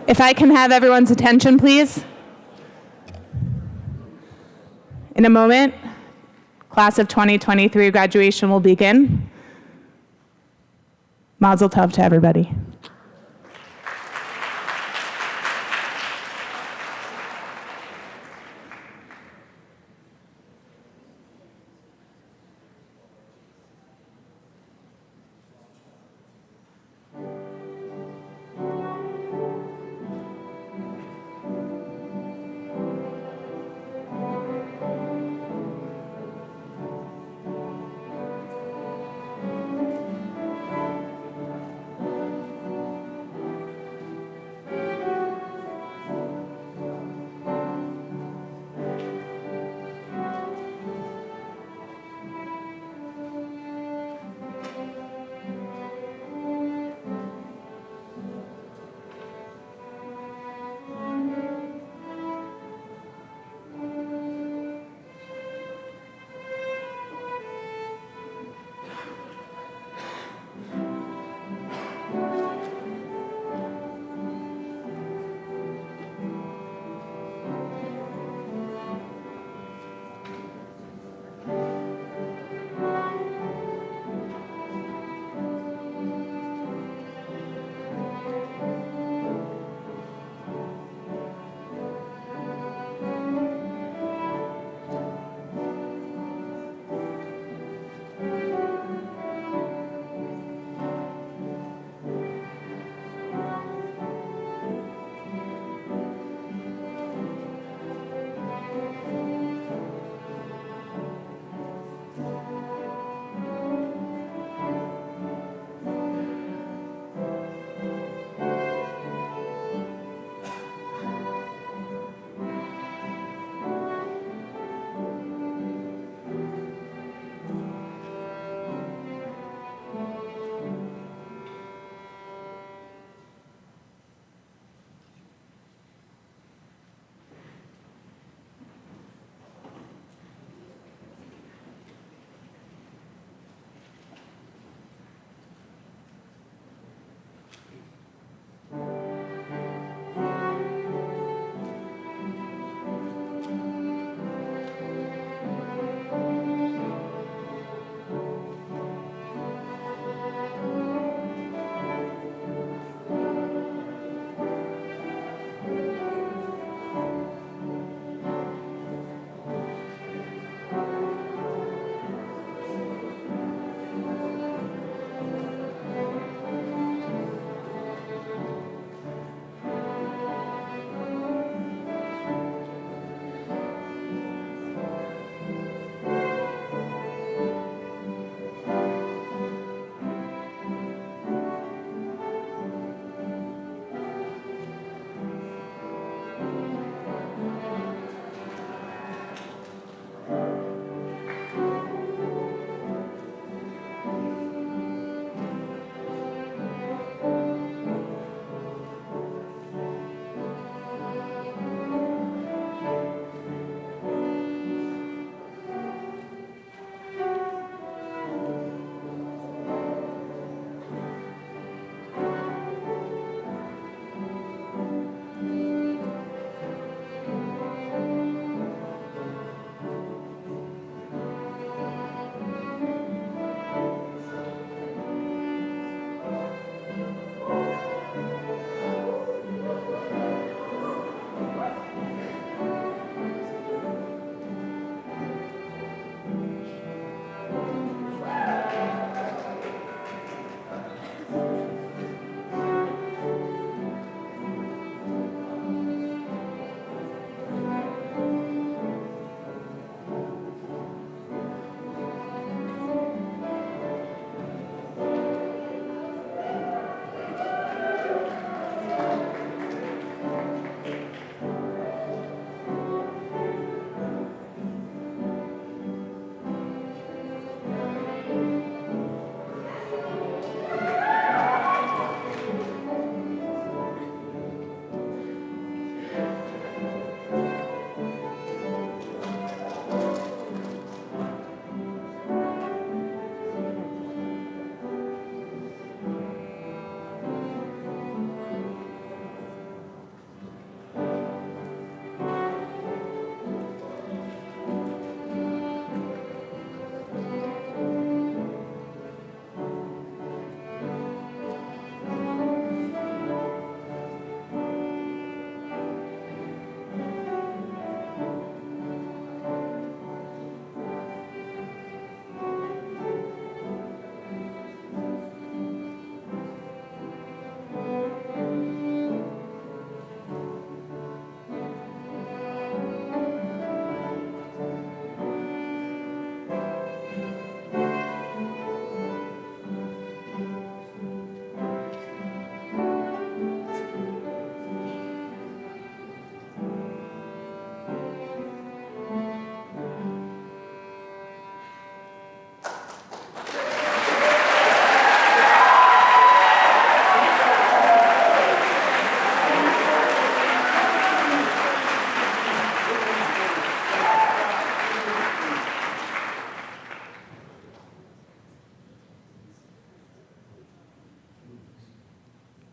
If I can have everyone's attention, please. In a moment, class of 2023 graduation will begin. Mazel tov to everybody.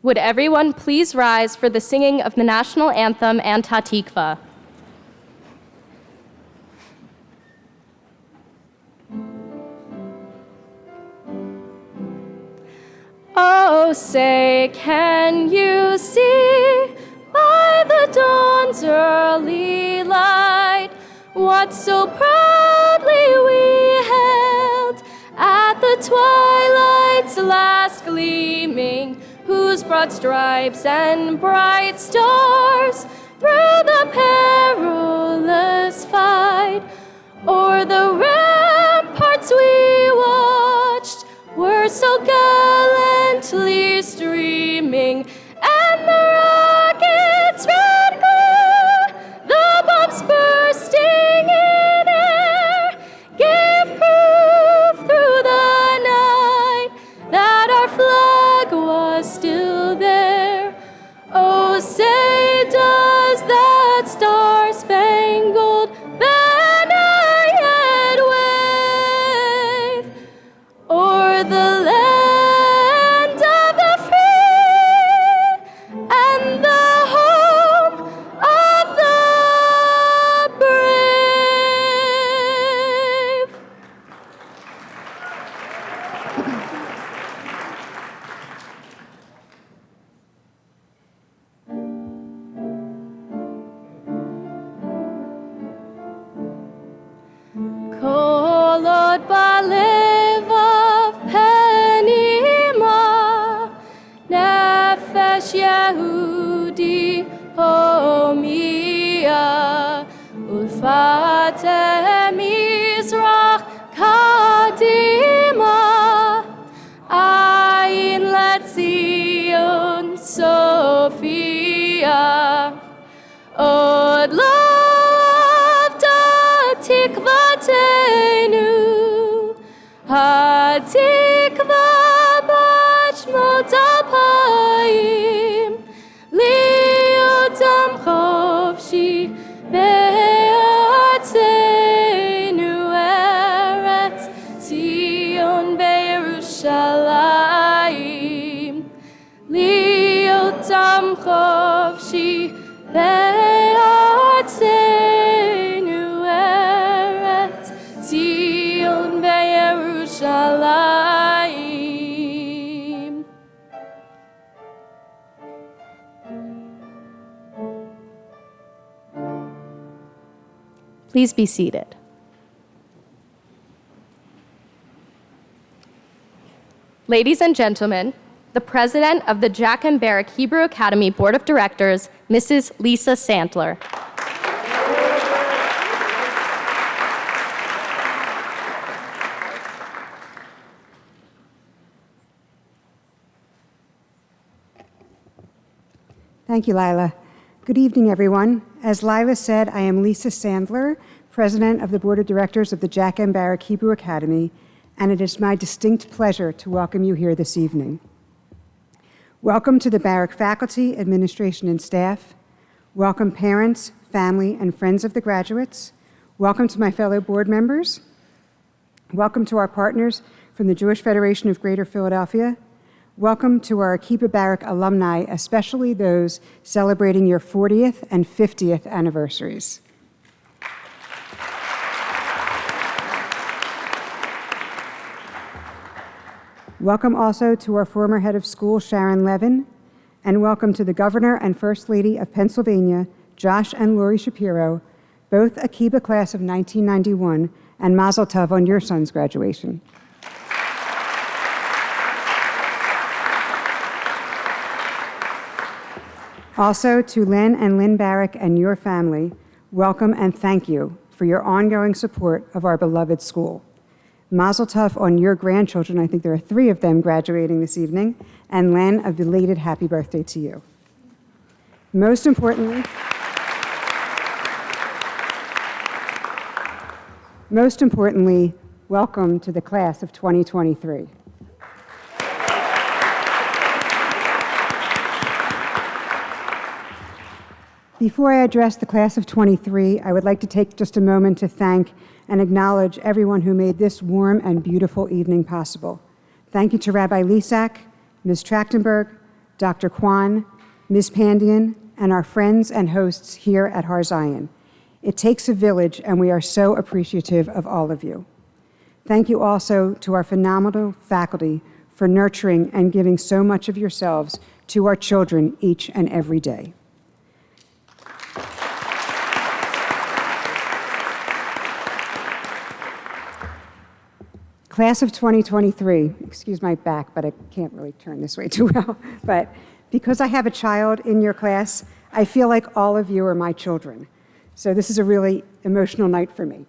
Would everyone please rise for the singing of the national anthem and Hatikva? Oh, say, can you see by the dawn's early light what so proudly we held at the twilight's last gleaming, whose broad stripes and bright stars through the perilous fight o'er the ramparts we watched were so gallantly streaming, and the rockets' red glare, the bombs bursting in air, gave proof through the night that our flag was still there. Oh, say does that star-spangled banner yet wave o'er the land of the free and the home of the brave? Kolot balevav penima, nefesh Yehudi homia, ulfatem Mizrach kadima, ayin let Zion Sophia, od tikvatenu, hatikva bashmot apayim, liodam chovshi be'atzenu, eretz Zion be'Yerushalayim, liodam chovshi be'atzenu, Zion be'Yerushalayim. Please be seated. Ladies and gentlemen, the president of the Jack and Barrack Hebrew Academy Board of Directors, Mrs. Lisa Sandler. Thank you, Lila. Good evening, everyone. As Lila said, I am Lisa Sandler, President of the Board of Directors of the Jack and Barrack Hebrew Academy, and it is my distinct pleasure to welcome you here this evening. Welcome to the Barrack faculty, administration, and staff. Welcome parents, family, and friends of the graduates. Welcome to my fellow board members. Welcome to our partners from the Jewish Federation of Greater Philadelphia. Welcome to our Akiba Barrack alumni, especially those celebrating your 40th and 50th anniversaries. Welcome also to our former head of school, Sharon Levin, and welcome to the Governor and First Lady of Pennsylvania, Josh and Lori Shapiro, both Akiba class of 1991, and Mazel Tov on your son's graduation. Also, to Len and Lynn Barrack and your family, welcome and thank you for your ongoing support of our beloved school. Mazel Tov on your grandchildren, I think there are 3 of them graduating this evening, and Len, a belated happy birthday to you. Most importantly, welcome to the class of 2023. Before I address the class of 23, I would like to take just a moment to thank and acknowledge everyone who made this warm and beautiful evening possible. Thank you to Rabbi Lisak, Ms. Trachtenberg, Dr. Kwan, Ms. Pandian, and our friends and hosts here at Har Zion. It takes a village, and we are so appreciative of all of you. Thank you also to our phenomenal faculty for nurturing and giving so much of yourselves to our children each and every day. Class of 2023, excuse my back, but I can't really turn this way too well, but because I have a child in your class, I feel like all of you are my children. So this is a really emotional night for me.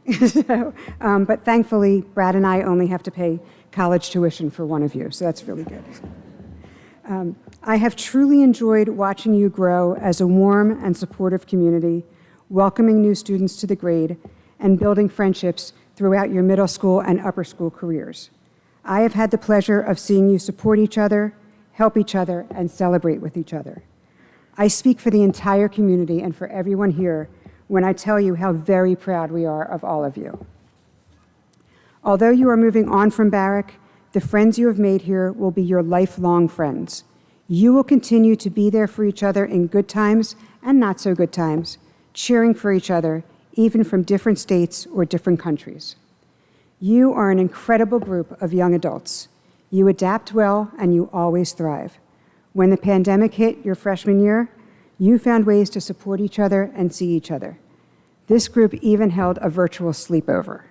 But thankfully, Brad and I only have to pay college tuition for one of you, so that's really good. I have truly enjoyed watching you grow as a warm and supportive community, welcoming new students to the grade, and building friendships throughout your middle school and upper school careers. I have had the pleasure of seeing you support each other, help each other, and celebrate with each other. I speak for the entire community and for everyone here when I tell you how very proud we are of all of you. Although you are moving on from Barrack, the friends you have made here will be your lifelong friends. You will continue to be there for each other in good times and not so good times, cheering for each other, even from different states or different countries. You are an incredible group of young adults. You adapt well and you always thrive. When the pandemic hit your freshman year, you found ways to support each other and see each other. This group even held a virtual sleepover.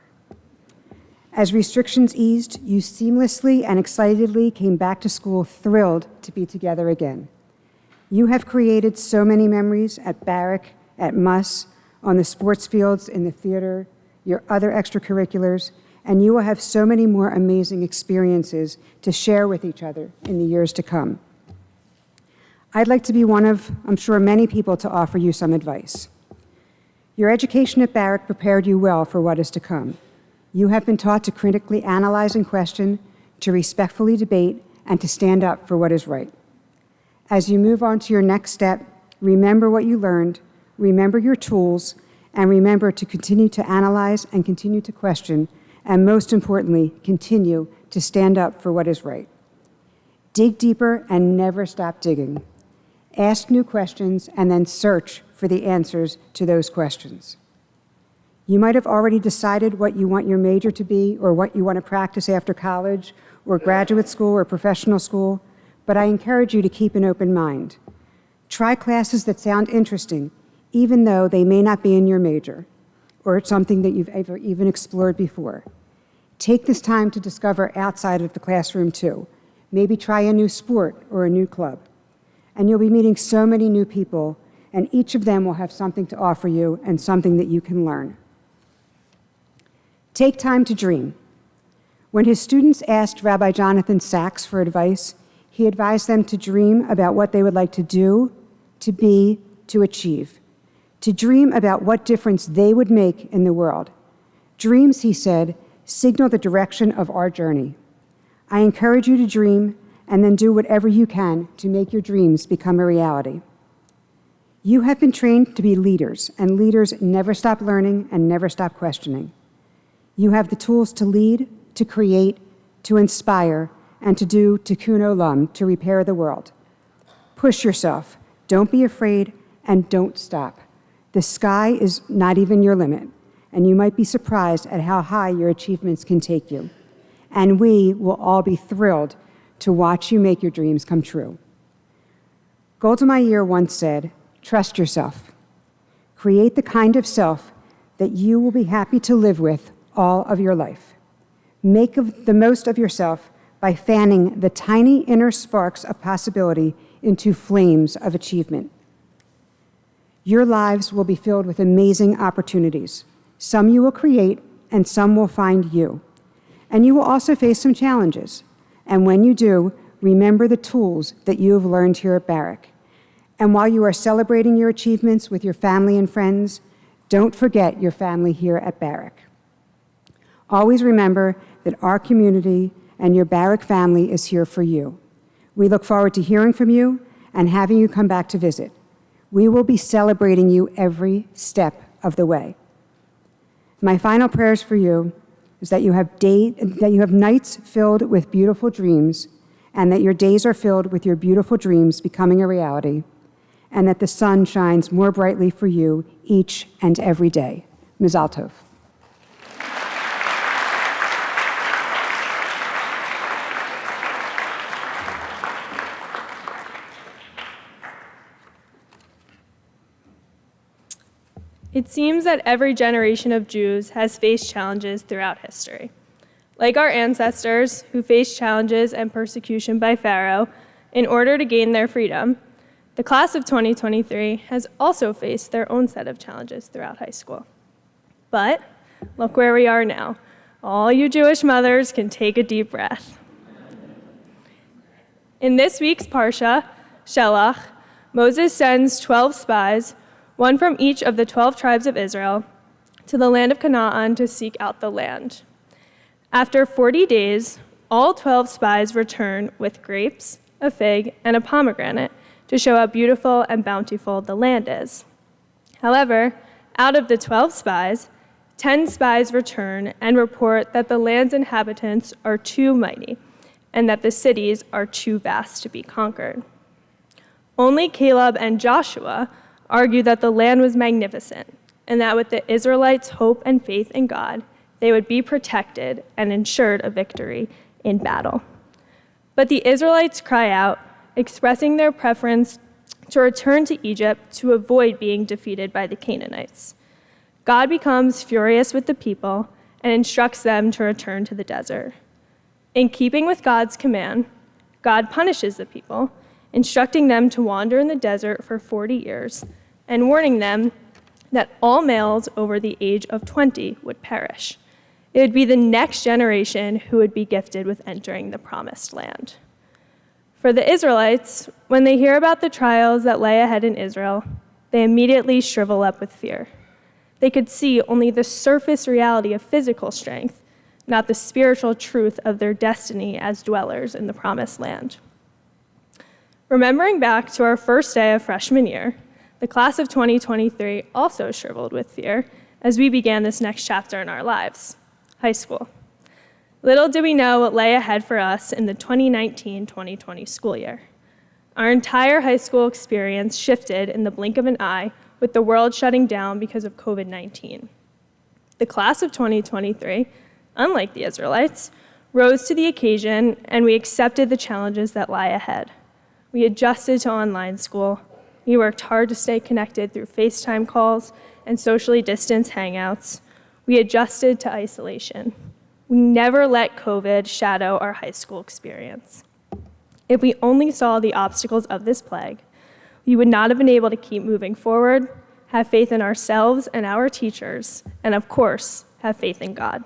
As restrictions eased, you seamlessly and excitedly came back to school thrilled to be together again. You have created so many memories at Barrack, at Muss, on the sports fields, in the theater, your other extracurriculars, and you will have so many more amazing experiences to share with each other in the years to come. I'd like to be one of, I'm sure, many people to offer you some advice. Your education at Barrack prepared you well for what is to come. You have been taught to critically analyze and question, to respectfully debate, and to stand up for what is right. As you move on to your next step, remember what you learned, remember your tools, and remember to continue to analyze and continue to question, and most importantly, continue to stand up for what is right. Dig deeper and never stop digging. Ask new questions and then search for the answers to those questions. You might have already decided what you want your major to be or what you want to practice after college or graduate school or professional school, but I encourage you to keep an open mind. Try classes that sound interesting, even though they may not be in your major or it's something that you've ever even explored before. Take this time to discover outside of the classroom too. Maybe try a new sport or a new club. And you'll be meeting so many new people, and each of them will have something to offer you and something that you can learn. Take time to dream. When his students asked Rabbi Jonathan Sachs for advice, he advised them to dream about what they would like to do, to be, to achieve. To dream about what difference they would make in the world. Dreams, he said, signal the direction of our journey. I encourage you to dream and then do whatever you can to make your dreams become a reality. You have been trained to be leaders, and leaders never stop learning and never stop questioning. You have the tools to lead, to create, to inspire, and to do tikkun olam, to repair the world. Push yourself, don't be afraid, and don't stop. The sky is not even your limit, and you might be surprised at how high your achievements can take you. And we will all be thrilled to watch you make your dreams come true. Golda Meir once said, "Trust yourself. Create the kind of self that you will be happy to live with all of your life. Make the most of yourself by fanning the tiny inner sparks of possibility into flames of achievement. Your lives will be filled with amazing opportunities. Some you will create, and some will find you. And you will also face some challenges. And when you do, remember the tools that you have learned here at Barrack. And while you are celebrating your achievements with your family and friends, don't forget your family here at Barrack. Always remember that our community and your Barrack family is here for you. We look forward to hearing from you and having you come back to visit. We will be celebrating you every step of the way. My final prayers for you is that you have nights filled with beautiful dreams and that your days are filled with your beautiful dreams becoming a reality, and that the sun shines more brightly for you each and every day. Mazal Tov. It seems that every generation of Jews has faced challenges throughout history. Like our ancestors who faced challenges and persecution by Pharaoh in order to gain their freedom, the class of 2023 has also faced their own set of challenges throughout high school. But look where we are now. All you Jewish mothers can take a deep breath. In this week's Parsha, Shelach, Moses sends 12 spies, one from each of the 12 tribes of Israel, to the land of Canaan to seek out the land. After 40 days, all 12 spies return with grapes, a fig, and a pomegranate to show how beautiful and bountiful the land is. However, out of the 12 spies, 10 spies return and report that the land's inhabitants are too mighty and that the cities are too vast to be conquered. Only Caleb and Joshua argue that the land was magnificent and that with the Israelites' hope and faith in God, they would be protected and ensured a victory in battle. But the Israelites cry out, expressing their preference to return to Egypt to avoid being defeated by the Canaanites. God becomes furious with the people and instructs them to return to the desert. In keeping with God's command, God punishes the people, instructing them to wander in the desert for 40 years and warning them that all males over the age of 20 would perish. It would be the next generation who would be gifted with entering the promised land. For the Israelites, when they hear about the trials that lay ahead in Israel, they immediately shrivel up with fear. They could see only the surface reality of physical strength, not the spiritual truth of their destiny as dwellers in the promised land. Remembering back to our first day of freshman year, the class of 2023 also shriveled with fear as we began this next chapter in our lives, high school. Little did we know what lay ahead for us in the 2019-2020 school year. Our entire high school experience shifted in the blink of an eye with the world shutting down because of COVID-19. The class of 2023, unlike the Israelites, rose to the occasion and we accepted the challenges that lie ahead. We adjusted to online school. We worked hard to stay connected through FaceTime calls and socially distanced hangouts. We adjusted to isolation. We never let COVID shadow our high school experience. If we only saw the obstacles of this plague, we would not have been able to keep moving forward, have faith in ourselves and our teachers, and of course, have faith in God.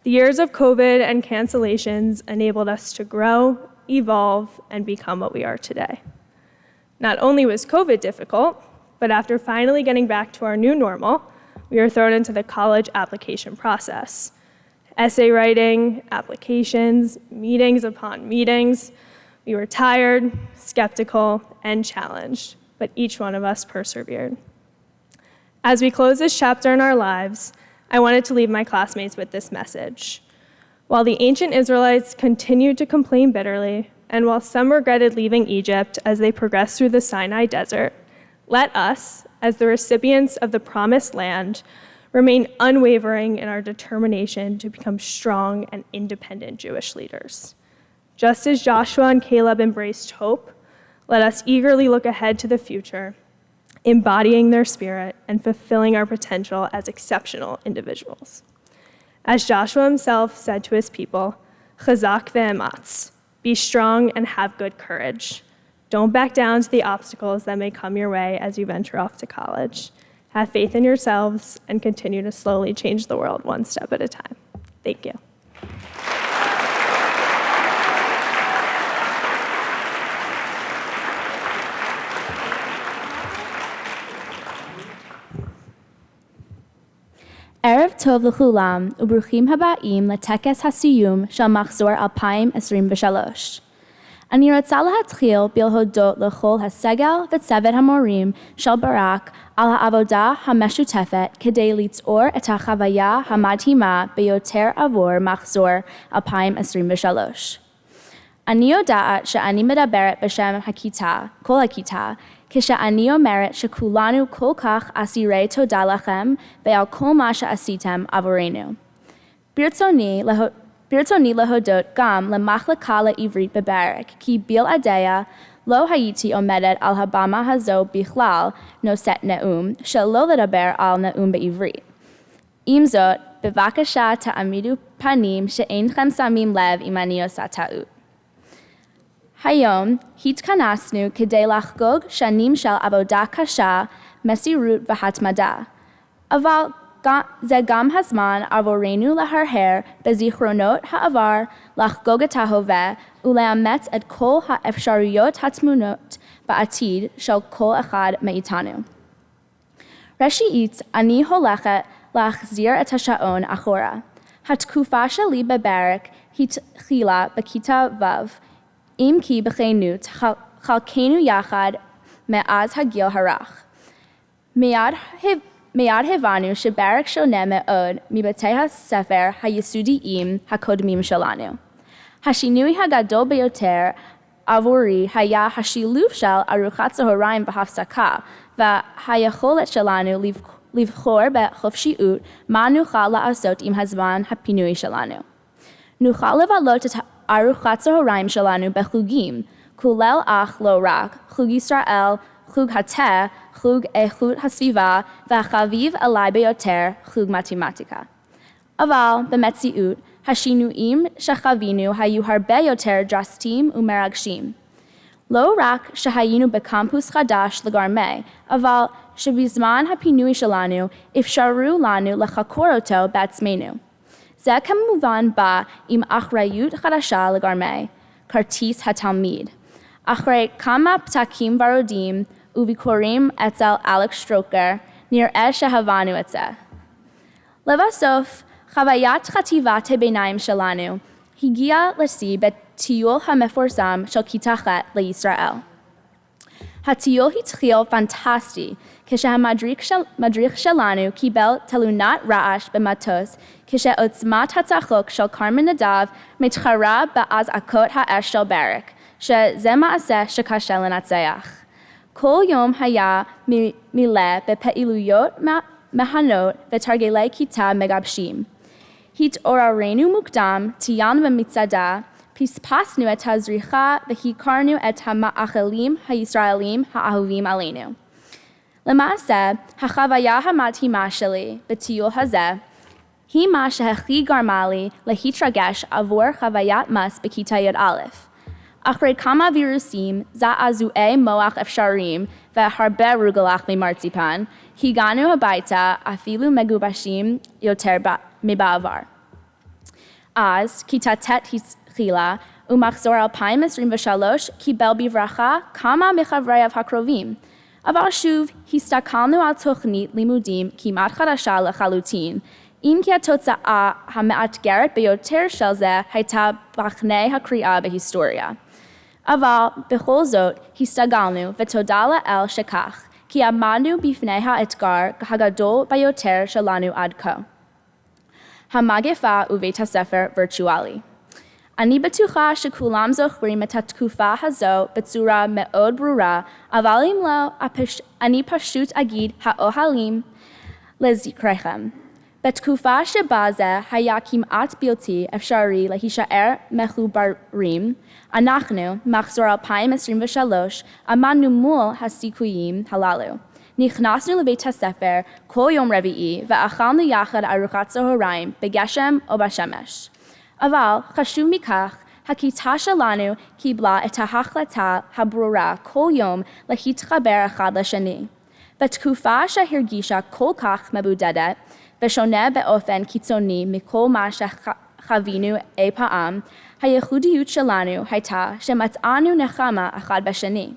The years of COVID and cancellations enabled us to grow, evolve, and become what we are today. Not only was COVID difficult, but after finally getting back to our new normal, we were thrown into the college application process. Essay writing, applications, meetings upon meetings. We were tired, skeptical, and challenged, but each one of us persevered. As we close this chapter in our lives, I wanted to leave my classmates with this message. While the ancient Israelites continued to complain bitterly, and while some regretted leaving Egypt as they progressed through the Sinai desert, let us, as the recipients of the promised land, remain unwavering in our determination to become strong and independent Jewish leaders. Just as Joshua and Caleb embraced hope, let us eagerly look ahead to the future, embodying their spirit and fulfilling our potential as exceptional individuals. As Joshua himself said to his people, "Chazak ve'ematz," be strong and have good courage. Don't back down to the obstacles that may come your way as you venture off to college. Have faith in yourselves and continue to slowly change the world one step at a time. Thank you. Erev Tov l'chulam, ubruchim haba'im letekes hasiyum shel machzor 2023. אני רוצה להתחיל בהודות לכל הסגל וצוות המורים של ברק על העבודה המשותפת כדי ליצור את החוויה המתאימה ביותר עבור מחזור 2023. אני יודעת שאני מדברת בשם הכיתה, כל הכיתה, כשאני אומרת שכולנו כל כך אסירי תודה לכם ועל כל מה שעשיתם עבורנו. ברצוני להודות גם למחלקה לעברית בברק, כי בלעדיה לא הייתי עומדת על הבמה הזו בכלל נושאת נאום, שלא לדבר על נאום בעברית. עם זאת, בבקשה תעמידו פנים שאינכם שמים לב אם אני עושה טעות. היום התכנסנו כדי לחגוג שנים של עבודה קשה, מסירות והתמדה. אבל זה גם הזמן עבורנו להרהר בזיכרונות העבר, לחגוג את ההווה ולאמץ את כל האפשרויות הטמונות בעתיד של כל אחד מאיתנו. ראשית, אני הולכת להחזיר את השעון אחורה. התקופה שלי בברק התחילה בכיתה ו', אם כי בכנות חלקנו יחד מאז הגיל הרך. מיד הבנו שברק שונה מאוד מבתי הספר היסודיים הקודמים שלנו. השינוי הגדול ביותר עבורי היה השילוב של ארוחת צהריים בהפסקה והיכולת שלנו לבחור בחופשיות מה נוכל לעשות עם הזמן הפנוי שלנו. נוכל לבלות את ארוחת צהריים שלנו בחוגים, כולל אך לא רק, חוג ישראל, חוג התה, חוג איכות הסביבה, והחביב עליי ביותר, חוג מתמטיקה. אבל במציאות, השינויים שחווינו היו הרבה יותר דרסטיים ומרגשים. לא רק שהיינו בקמפוס חדש לגמרי, אבל שבזמן הפינוי שלנו אפשרו לנו לחקור אותו בעצמנו. זה כמובן בא עם אחריות חדשה לגמרי, כרטיס התלמיד. אחרי כמה פתקים ורודים וביקורים אצל אלכס שטרוקר, נראה שהבנו את זה. לבסוף, חוויית חטיבת הביניים שלנו הגיעה לשיא בטיול המפורסם של כיתה ח' לישראל. הטיול התחיל פנטסטי, כשהמדריך שלנו קיבל תלונת רעש במטוס, כשעוצמת הצחוק של קרמן נדב מתחרה באזעקות האש של ברק, שזה מעשה שקשה לנצח. כל יום היה מלא בפעילויות מהנות ותרגילי כיתה מגבשים. התעוררנו מוקדם, טיילנו במצעדה, פספסנו את הזריחה והכרנו את המאכלים הישראלים האהובים עלינו. למעשה, החוויה המדהימה שלי בטיול הזה היא מה שהכי גרמה לי להתרגש עבור חוויית מס בכיתה י"א. אחרי כמה וירוסים, זעזועי מוח אפשריים והרבה רוגלח ממרציפן, הגענו הביתה אפילו מגובשים יותר מבעבר. אז כיתה ט' התחילה, ומחזור 2023 קיבל בברכה כמה מחבריו הקרובים. אבל שוב, הסתכלנו על תוכנית לימודים כמעט חדשה לחלוטין, אם כי התוצאה המאתגרת ביותר של זה הייתה בחני הקריאה בהיסטוריה. אבל בכל זאת הסתגלנו, ותודה לאל שכך, כי עמדנו בפני האתגר הגדול ביותר שלנו עד כה. המגפה ובית הספר וירטואלי. אני בטוחה שכולם זוכרים את התקופה הזו בצורה מאוד ברורה, אבל אם לא, אני פשוט אגיד האוהלים לזכרכם. בתקופה שבה זה היה כמעט בלתי אפשרי להישאר מחוברים, אנחנו, מחזור 2023, עמדנו מול הסיכויים הללו. נכנסנו לבית הספר כל יום רביעי ואכלנו יחד ארוחת צהריים בגשם או בשמש. אבל חשוב מכך, הכיתה שלנו קיבלה את ההחלטה הברורה כל יום להתחבר אחד לשני. בתקופה שהרגישה כל כך מבודדת, ושונה באופן קיצוני מכל מה שחווינו אי פעם, הייחודיות שלנו הייתה שמצאנו נחמה אחד בשני.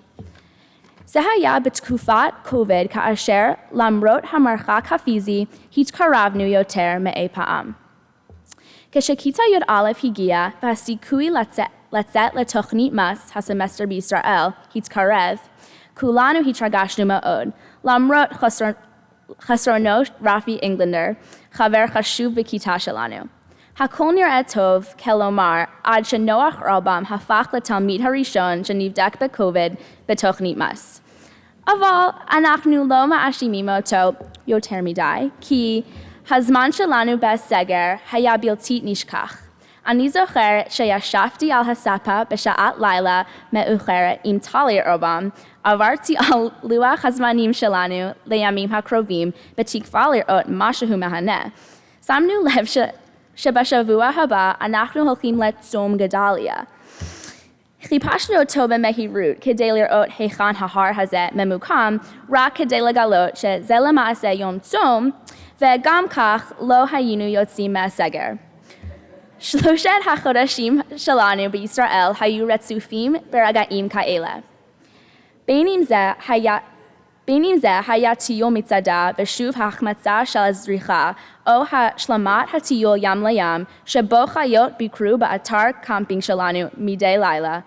זה היה בתקופת קוביד כאשר למרות המרחק הפיזי התקרבנו יותר מאי פעם. כשכיתה י"א הגיעה והסיכוי לצאת לתוכנית מס הסמסטר בישראל התקרב, כולנו התרגשנו מאוד, למרות חסרונו רפי אינגלנדר, חבר חשוב בכיתה שלנו. Hakol nir'eh tov kelomar ad shenoach rabam hafach letalmid harishon shenivdek bekovid betochnit mas. Aval anachnu lo ma'ashimim oto yoter midai ki hazman shelanu beseger haya biltit nishkach. Ani zocher sheyashafti al hasapa b'sha'at laila me'ucheret im talir rabam avarti al luach hazmanim shelanu leyamim hakrovim betikvalir ot mashahu mehaneh. Samnu lev שבשבוע הבא אנחנו הולכים לצום גדליה. חיפשנו אותו במהירות כדי לראות היכן ההר הזה ממוקם, רק כדי לגלות שזה למעשה יום צום, וגם כך לא היינו יוצאים מהסגר. שלושת החודשים שלנו בישראל היו רצופים ברגעים כאלה. בין אם זה היה טיול מצדה ושוב החמצה של הזריחה, או השלמת הטיול ים לים, שבו חיות ביקרו באתר קמפינג שלנו מדי לילה.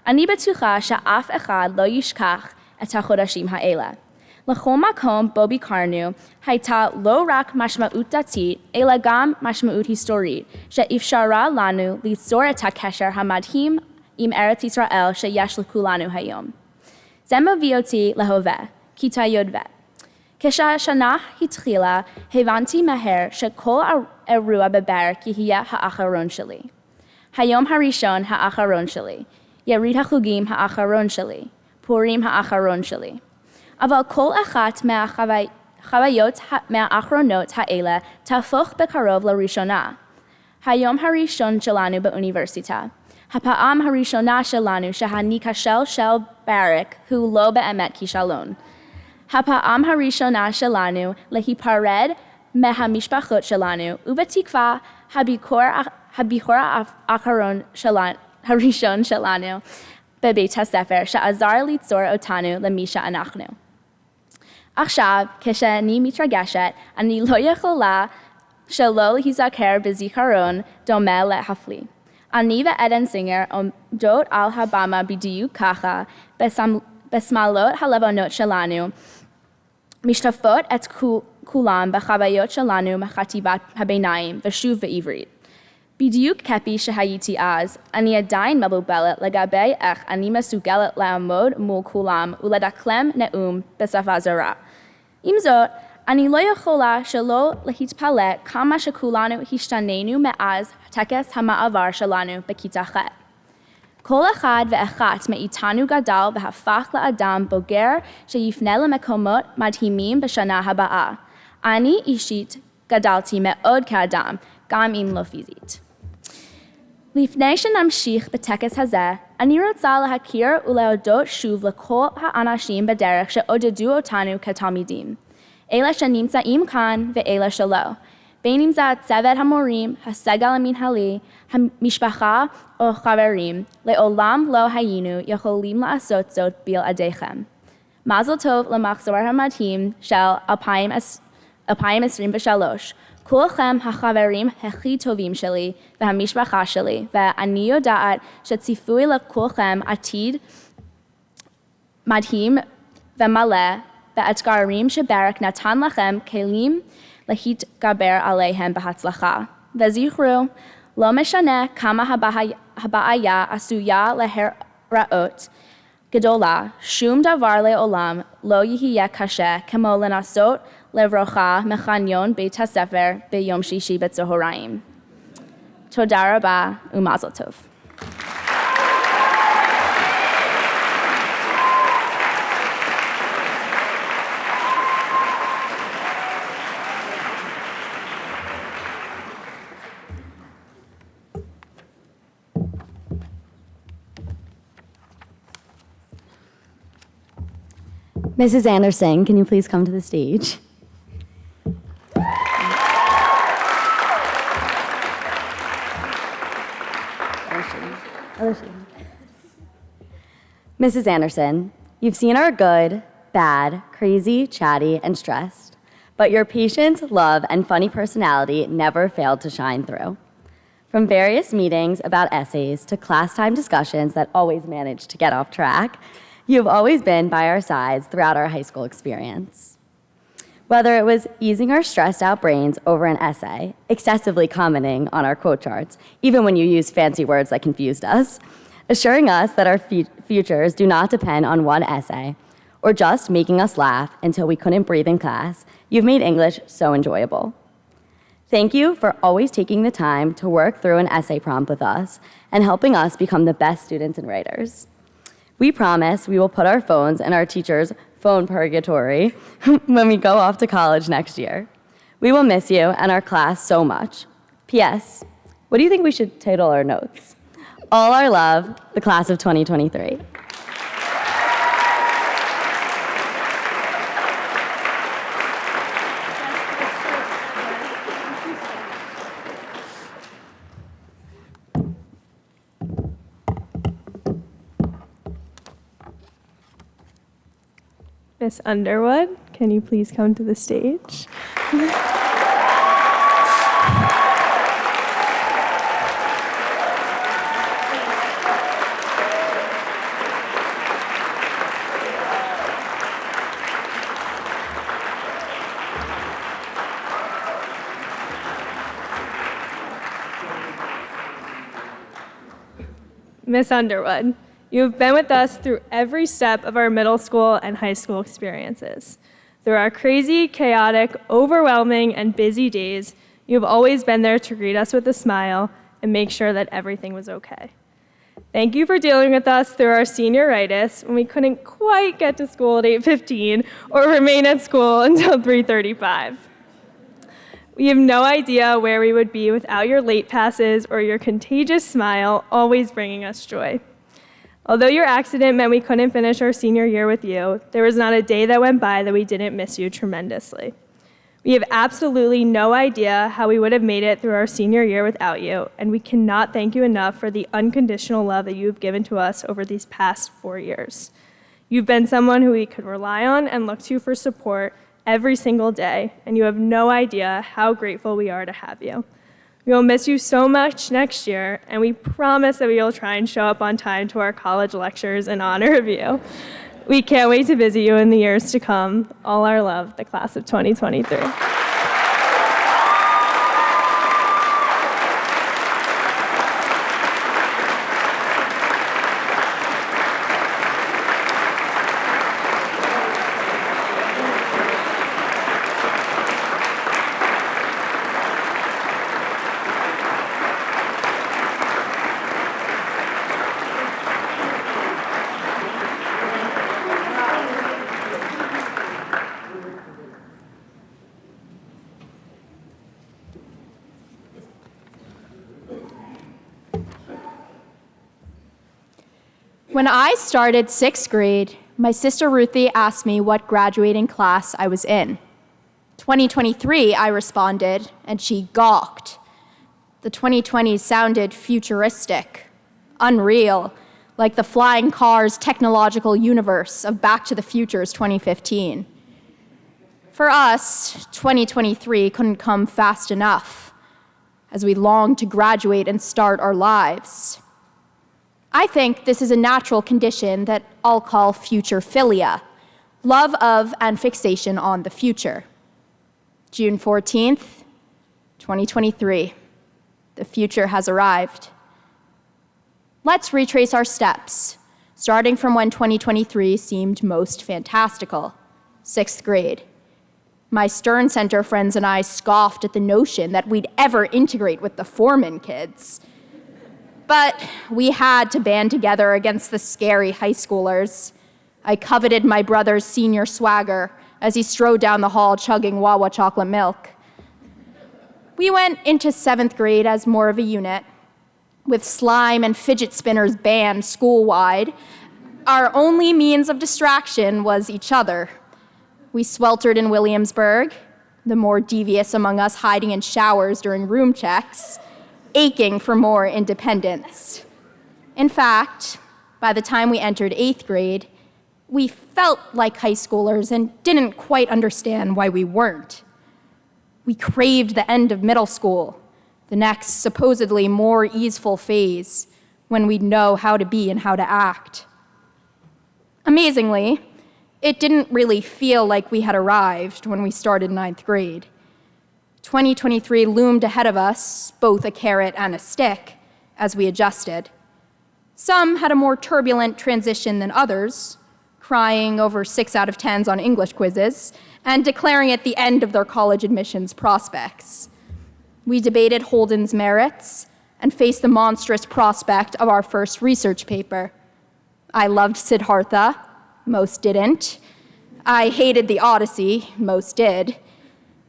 אני בטוחה שאף אחד לא ישכח את החודשים האלה. לכל מקום בו ביקרנו הייתה לא רק משמעות דתית, אלא גם משמעות היסטורית, שאפשרה לנו ליצור את הקשר המדהים עם ארץ ישראל שיש לכולנו היום. זה מביא אותי להווה. כיתה י"ב. כשהשנה התחילה, הבנתי מהר שכל אירוע בברק יהיה האחרון שלי. היום הראשון האחרון שלי, יריד החוגים האחרון שלי, פורים האחרון שלי. אבל כל אחת מהחוויות מהאחרונות האלה תהפוך בקרוב לראשונה. היום הראשון שלנו באוניברסיטה. הפעם הראשונה שלנו שהניכשל של ברק הוא לא באמת כישלון. הפעם הראשונה שלנו להיפרד מהמשפחות שלנו, ובתקווה הביקור הראשון שלנו בבית הספר שעזר ליצור אותנו למי שאנחנו. עכשיו, כשאני מתרגשת, אני לא יכולה שלא להיזכר בזיכרון דומה להפליא. אני ועדן סינגר עומדות על הבמה בדיוק ככה, בסמלות הלבנות שלנו, משתפות את כולם בחוויות שלנו מחטיבת הביניים ושוב בעברית. בדיוק כפי שהייתי אז, אני עדיין מבולבלת לגבי איך אני מסוגלת לעמוד מול כולם ולדקלם נאום בשפה זרה. עם זאת, אני לא יכולה שלא להתפלא כמה שכולנו השתננו מאז טקס המעבר שלנו בכיתה ח'. כל אחד ואחת מאיתנו גדל והפך לאדם בוגר שיפנה למקומות מדהימים בשנה הבאה. אני אישית גדלתי מאוד כאדם, גם אם לא פיזית. לפני שנמשיך בטקס הזה, אני רוצה להכיר ולהודות שוב לכל האנשים בדרך שעודדו אותנו כתלמידים. אלה שנמצאים כאן ואלה שלא. בין אם זה הצוות המורים, הסגל המנהלי, המשפחה או חברים, לעולם לא היינו יכולים לעשות זאת בלעדיכם. מזל טוב למחזור המדהים של 2023. כולכם החברים הכי טובים שלי והמשפחה שלי, ואני יודעת שצפוי לכולכם עתיד מדהים ומלא באתגרים שברק נתן לכם כלים להתגבר עליהם בהצלחה. וזכרו, לא משנה כמה הבעיה עשויה להיראות גדולה, שום דבר לעולם לא יהיה קשה כמו לנסות לברוח מחניון בית הספר ביום שישי בצהריים. תודה רבה ומזל טוב. Mrs. Anderson, can you please come to the stage? Mrs. Anderson, you've seen our good, bad, crazy, chatty, and stressed, but your patience, love, and funny personality never failed to shine through. From various meetings about essays to class time discussions that always managed to get off track, you have always been by our sides throughout our high school experience. Whether it was easing our stressed out brains over an essay, excessively commenting on our quote charts, even when you used fancy words that confused us, assuring us that our futures do not depend on one essay, or just making us laugh until we couldn't breathe in class, you've made English so enjoyable. Thank you for always taking the time to work through an essay prompt with us and helping us become the best students and writers. We promise we will put our phones in our teachers' phone purgatory when we go off to college next year. We will miss you and our class so much. P.S. What do you think we should title our notes? All our love, the class of 2023. Miss Underwood, can you please come to the stage? Miss Underwood, you have been with us through every step of our middle school and high school experiences. Through our crazy, chaotic, overwhelming, and busy days, you have always been there to greet us with a smile and make sure that everything was okay. Thank you for dealing with us through our senioritis when we couldn't quite get to school at 8:15 or remain at school until 3:35. We have no idea where we would be without your late passes or your contagious smile always bringing us joy. Although your accident meant we couldn't finish our senior year with you, there was not a day that went by that we didn't miss you tremendously. We have absolutely no idea how we would have made it through our senior year without you, and we cannot thank you enough for the unconditional love that you have given to us over these past 4 years. You've been someone who we could rely on and look to for support every single day, and you have no idea how grateful we are to have you. We will miss you so much next year, and we promise that we will try and show up on time to our college lectures in honor of you. We can't wait to visit you in the years to come. All our love, the class of 2023. When I started 6th grade, my sister Ruthie asked me what graduating class I was in. 2023, I responded, and she gawked. The 2020s sounded futuristic, unreal, like the flying cars technological universe of Back to the Future's 2015. For us, 2023 couldn't come fast enough, as we longed to graduate and start our lives. I think this is a natural condition that I'll call futurephilia, love of and fixation on the future. June 14th, 2023, the future has arrived. Let's retrace our steps, starting from when 2023 seemed most fantastical, 6th grade. My Stern Center friends and I scoffed at the notion that we'd ever integrate with the Foreman kids. But we had to band together against the scary high schoolers. I coveted my brother's senior swagger as he strode down the hall chugging Wawa chocolate milk. We went into 7th grade as more of a unit. With slime and fidget spinners banned school-wide, our only means of distraction was each other. We sweltered in Williamsburg, the more devious among us hiding in showers during room checks, aching for more independence. In fact, by the time we entered 8th grade, we felt like high schoolers and didn't quite understand why we weren't. We craved the end of middle school, the next supposedly more easeful phase, when we'd know how to be and how to act. Amazingly, It didn't really feel like we had arrived when we started ninth grade. 2023 loomed ahead of us, both a carrot and a stick, as we adjusted. Some had a more turbulent transition than others, crying over 6 out of 10s on English quizzes and declaring it the end of their college admissions prospects. We debated Holden's merits and faced the monstrous prospect of our first research paper. I loved Siddhartha, most didn't. I hated the Odyssey, most did.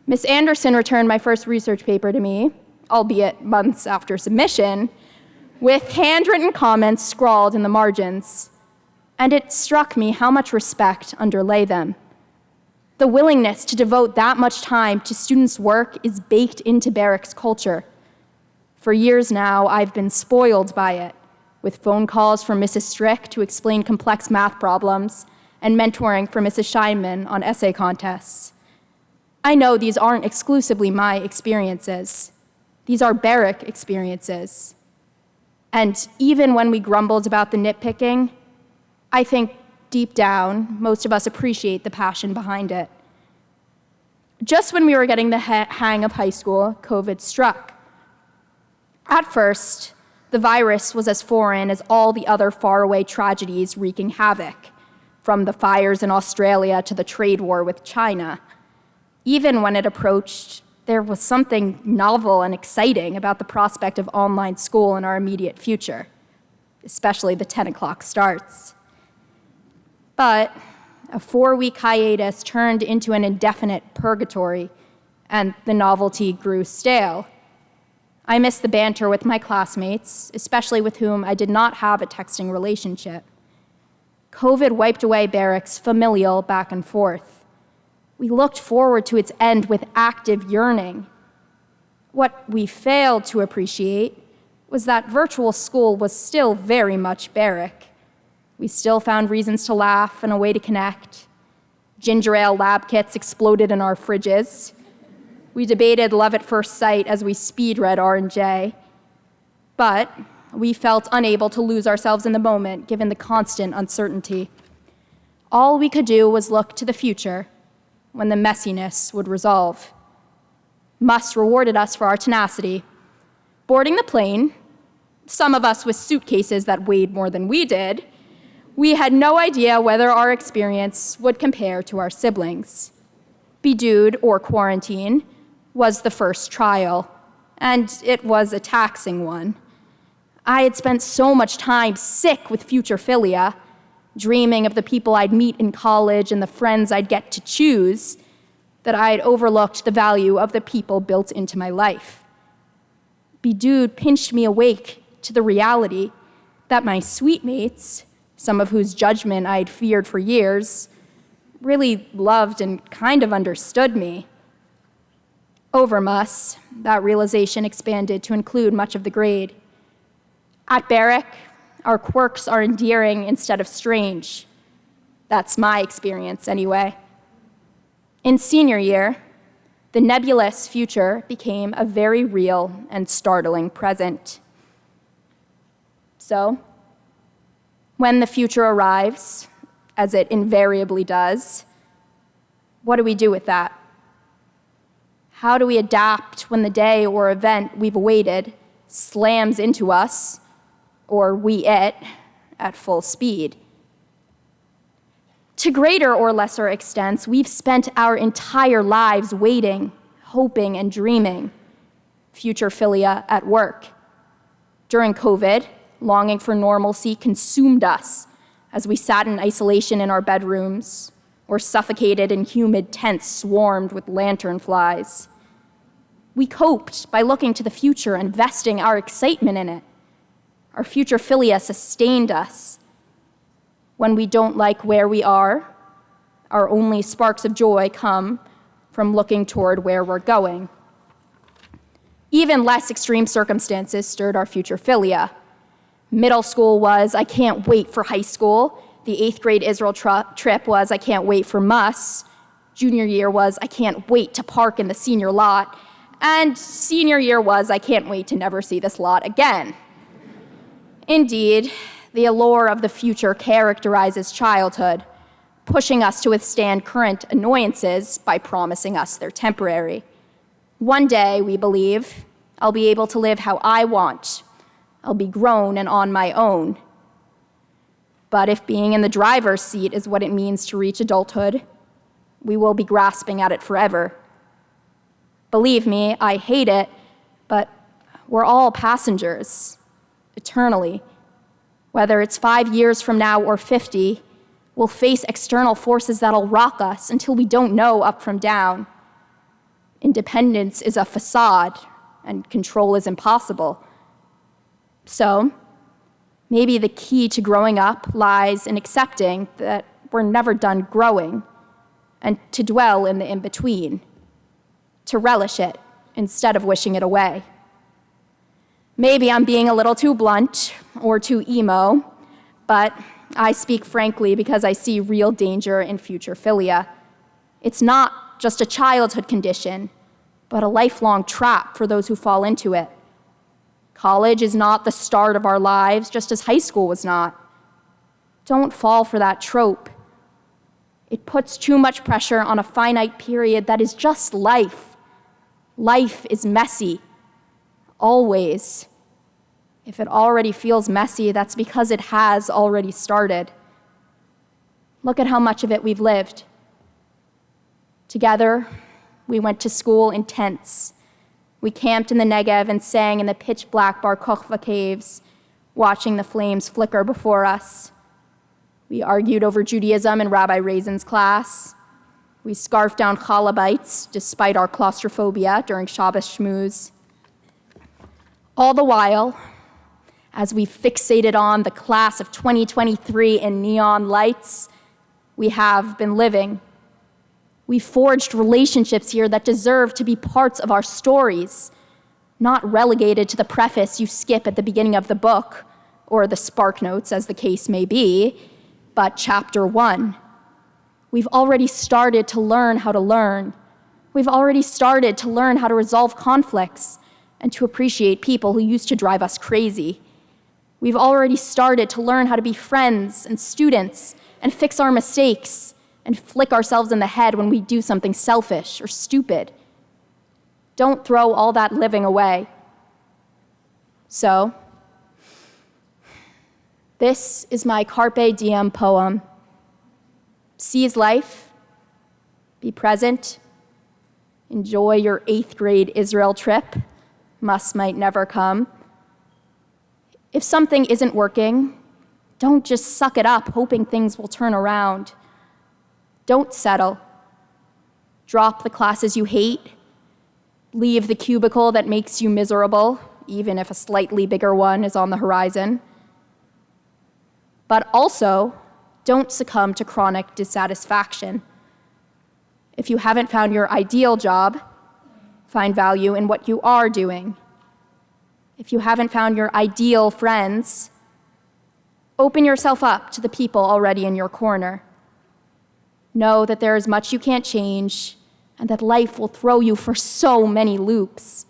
Miss Anderson returned my first research paper to me, albeit months after submission, with handwritten comments scrawled in the margins. And it struck me how much respect underlay them. The willingness to devote that much time to students' work is baked into Barrack's culture. For years now, I've been spoiled by it, with phone calls from Mrs. Strick to explain complex math problems and mentoring for Mrs. Scheinman on essay contests. I know these aren't exclusively my experiences. These are Barrack experiences. And even when we grumbled about the nitpicking, I think deep down, most of us appreciate the passion behind it. Just when we were getting the hang of high school, COVID struck. At first, the virus was as foreign as all the other faraway tragedies wreaking havoc, from the fires in Australia to the trade war with China. Even when it approached, there was something novel and exciting about the prospect of online school in our immediate future, especially the 10 o'clock starts. But a 4-week hiatus turned into an indefinite purgatory, and the novelty grew stale. I missed the banter with my classmates, especially with whom I did not have a texting relationship. COVID wiped away Barrack's familial back and forth. We looked forward to its end with active yearning. What we failed to appreciate was that virtual school was still very much Barrack. We still found reasons to laugh and a way to connect. Ginger ale lab kits exploded in our fridges. We debated love at first sight as we speed read R&J. But we felt unable to lose ourselves in the moment given the constant uncertainty. All we could do was look to the future when the messiness would resolve. Must rewarded us for our tenacity. Boarding the plane, some of us with suitcases that weighed more than we did, we had no idea whether our experience would compare to our siblings. Bedewed or quarantine was the first trial, and it was a taxing one. I had spent so much time sick with future philia, dreaming of the people I'd meet in college and the friends I'd get to choose, that I'd overlooked the value of the people built into my life. Bedewed pinched me awake to the reality that my suite mates, some of whose judgment I'd feared for years, really loved and kind of understood me. Over Mus, that realization expanded to include much of the grade. At Barrack, our quirks are endearing instead of strange. That's my experience, anyway. In senior year, the nebulous future became a very real and startling present. So, when the future arrives, as it invariably does, what do we do with that? How do we adapt when the day or event we've awaited slams into us, or we it, at full speed? To greater or lesser extents, we've spent our entire lives waiting, hoping, and dreaming. Future philia at work. During COVID, longing for normalcy consumed us as we sat in isolation in our bedrooms or suffocated in humid tents swarmed with lantern flies. We coped by looking to the future and vesting our excitement in it. Our future philia sustained us. When we don't like where we are, our only sparks of joy come from looking toward where we're going. Even less extreme circumstances stirred our future philia. Middle school was, I can't wait for high school. The 8th grade Israel trip was, I can't wait for Mus. Junior year was, I can't wait to park in the senior lot. And senior year was, I can't wait to never see this lot again. Indeed, the allure of the future characterizes childhood, pushing us to withstand current annoyances by promising us they're temporary. One day, we believe, I'll be able to live how I want. I'll be grown and on my own. But if being in the driver's seat is what it means to reach adulthood, we will be grasping at it forever. Believe me, I hate it, but we're all passengers, eternally. Whether it's 5 years from now or 50, we'll face external forces that'll rock us until we don't know up from down. Independence is a facade, and control is impossible. So, maybe the key to growing up lies in accepting that we're never done growing, and to dwell in the in-between, to relish it instead of wishing it away. Maybe I'm being a little too blunt or too emo, but I speak frankly because I see real danger in future philia. It's not just a childhood condition, but a lifelong trap for those who fall into it. College is not the start of our lives, just as high school was not. Don't fall for that trope. It puts too much pressure on a finite period that is just life. Life is messy, always. If it already feels messy, that's because it has already started. Look at how much of it we've lived. Together, we went to school in tents. We camped in the Negev and sang in the pitch-black Bar Kokhba caves, watching the flames flicker before us. We argued over Judaism in Rabbi Raisin's class. We scarfed down challah bites despite our claustrophobia during Shabbos shmooze. All the while, as we fixated on the class of 2023 in neon lights, we have been living. We forged relationships here that deserve to be parts of our stories, not relegated to the preface you skip at the beginning of the book, or the spark notes, as the case may be, but chapter 1. We've already started to learn how to learn. We've already started to learn how to resolve conflicts and to appreciate people who used to drive us crazy. We've already started to learn how to be friends and students and fix our mistakes and flick ourselves in the head when we do something selfish or stupid. Don't throw all that living away. So, this is my Carpe Diem poem. Seize life, be present, enjoy your 8th grade Israel trip, must might never come. If something isn't working, don't just suck it up hoping things will turn around. Don't settle. Drop the classes you hate. Leave the cubicle that makes you miserable, even if a slightly bigger one is on the horizon. But also, don't succumb to chronic dissatisfaction. If you haven't found your ideal job, find value in what you are doing. If you haven't found your ideal friends, open yourself up to the people already in your corner. Know that there is much you can't change and that life will throw you for so many loops.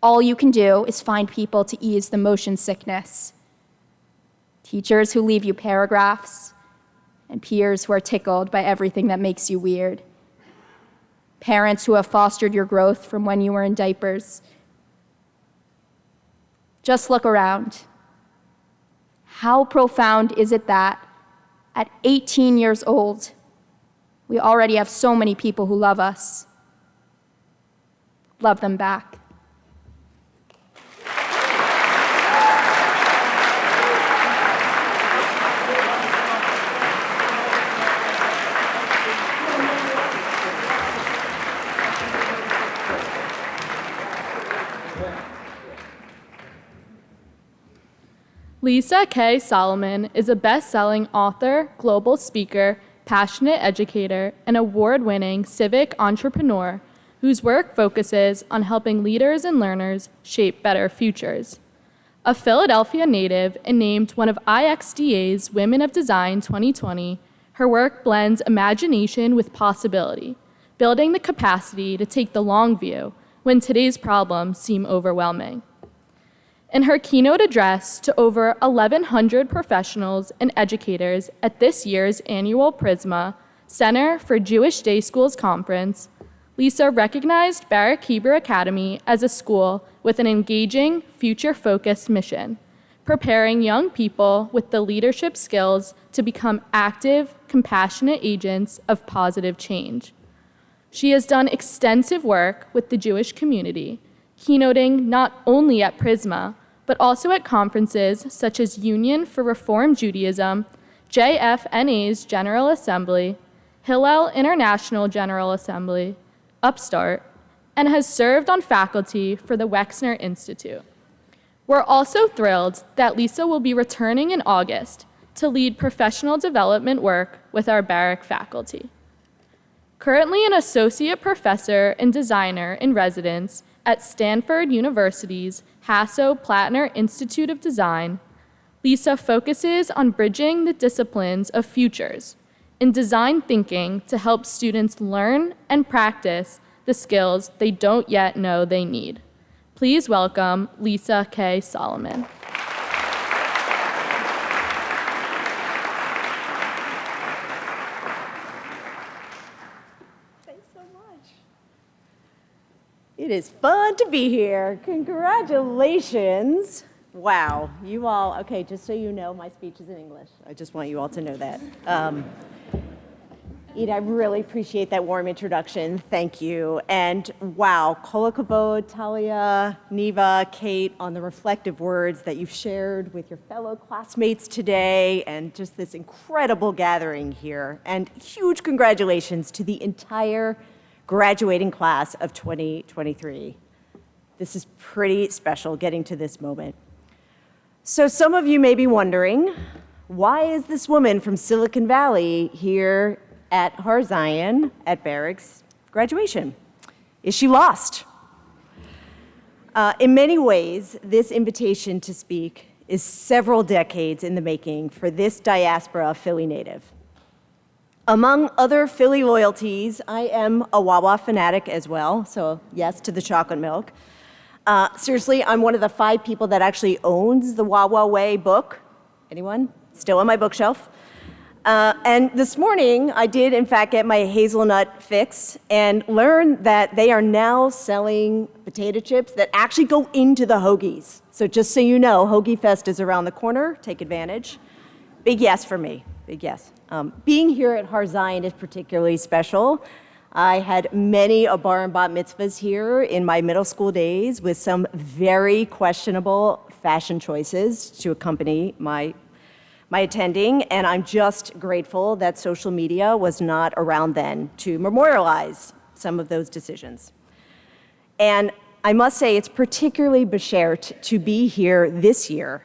All you can do is find people to ease the motion sickness. Teachers who leave you paragraphs, and peers who are tickled by everything that makes you weird. Parents who have fostered your growth from when you were in diapers. Just look around. How profound is it that, at 18 years old, we already have so many people who love us? Love them back. Lisa K. Solomon is a best-selling author, global speaker, passionate educator, and award-winning civic entrepreneur whose work focuses on helping leaders and learners shape better futures. A Philadelphia native and named one of IXDA's Women of Design 2020, her work blends imagination with possibility, building the capacity to take the long view when today's problems seem overwhelming. In her keynote address to over 1,100 professionals and educators at this year's annual Prisma Center for Jewish Day Schools Conference, Lisa recognized Barrack Hebrew Academy as a school with an engaging, future-focused mission, preparing young people with the leadership skills to become active, compassionate agents of positive change. She has done extensive work with the Jewish community, keynoting not only at Prisma, but also at conferences such as Union for Reform Judaism, JFNA's General Assembly, Hillel International General Assembly, Upstart, and has served on faculty for the Wexner Institute. We're also thrilled that Lisa will be returning in August to lead professional development work with our Barrack faculty. Currently an associate professor and designer in residence at Stanford University's Hasso-Plattner Institute of Design, Lisa focuses on bridging the disciplines of futures in design thinking to help students learn and practice the skills they don't yet know they need. Please welcome Lisa K. Solomon. Thanks so much. It is fun to be here. Congratulations. Wow, you all, okay, just so you know, my speech is in English. I just want you all to know that. Ida, I really appreciate that warm introduction. Thank you. And wow, kol hakavod, Talia, Neva, Kate, on the reflective words that you've shared with your fellow classmates today, and just this incredible gathering here. And huge congratulations to the entire graduating class of 2023. This is pretty special getting to this moment. So some of you may be wondering, why is this woman from Silicon Valley here at Har Zion at Barrack's graduation? Is she lost? In many ways, this invitation to speak is several decades in the making for this diaspora of Philly native. Among other Philly loyalties, I am a Wawa fanatic as well, so yes to the chocolate milk. Seriously, I'm one of the 5 people that actually owns the Wawa Way book. Anyone? Still on my bookshelf. And this morning, I did, in fact, get my hazelnut fix and learn that they are now selling potato chips that actually go into the hoagies. So just so you know, Hoagie Fest is around the corner. Take advantage. Big yes for me. Big yes. Being here at Har Zion is particularly special. I had many a bar and bat mitzvahs here in my middle school days with some very questionable fashion choices to accompany my attending, and I'm just grateful that social media was not around then to memorialize some of those decisions. And I must say it's particularly beshert to be here this year,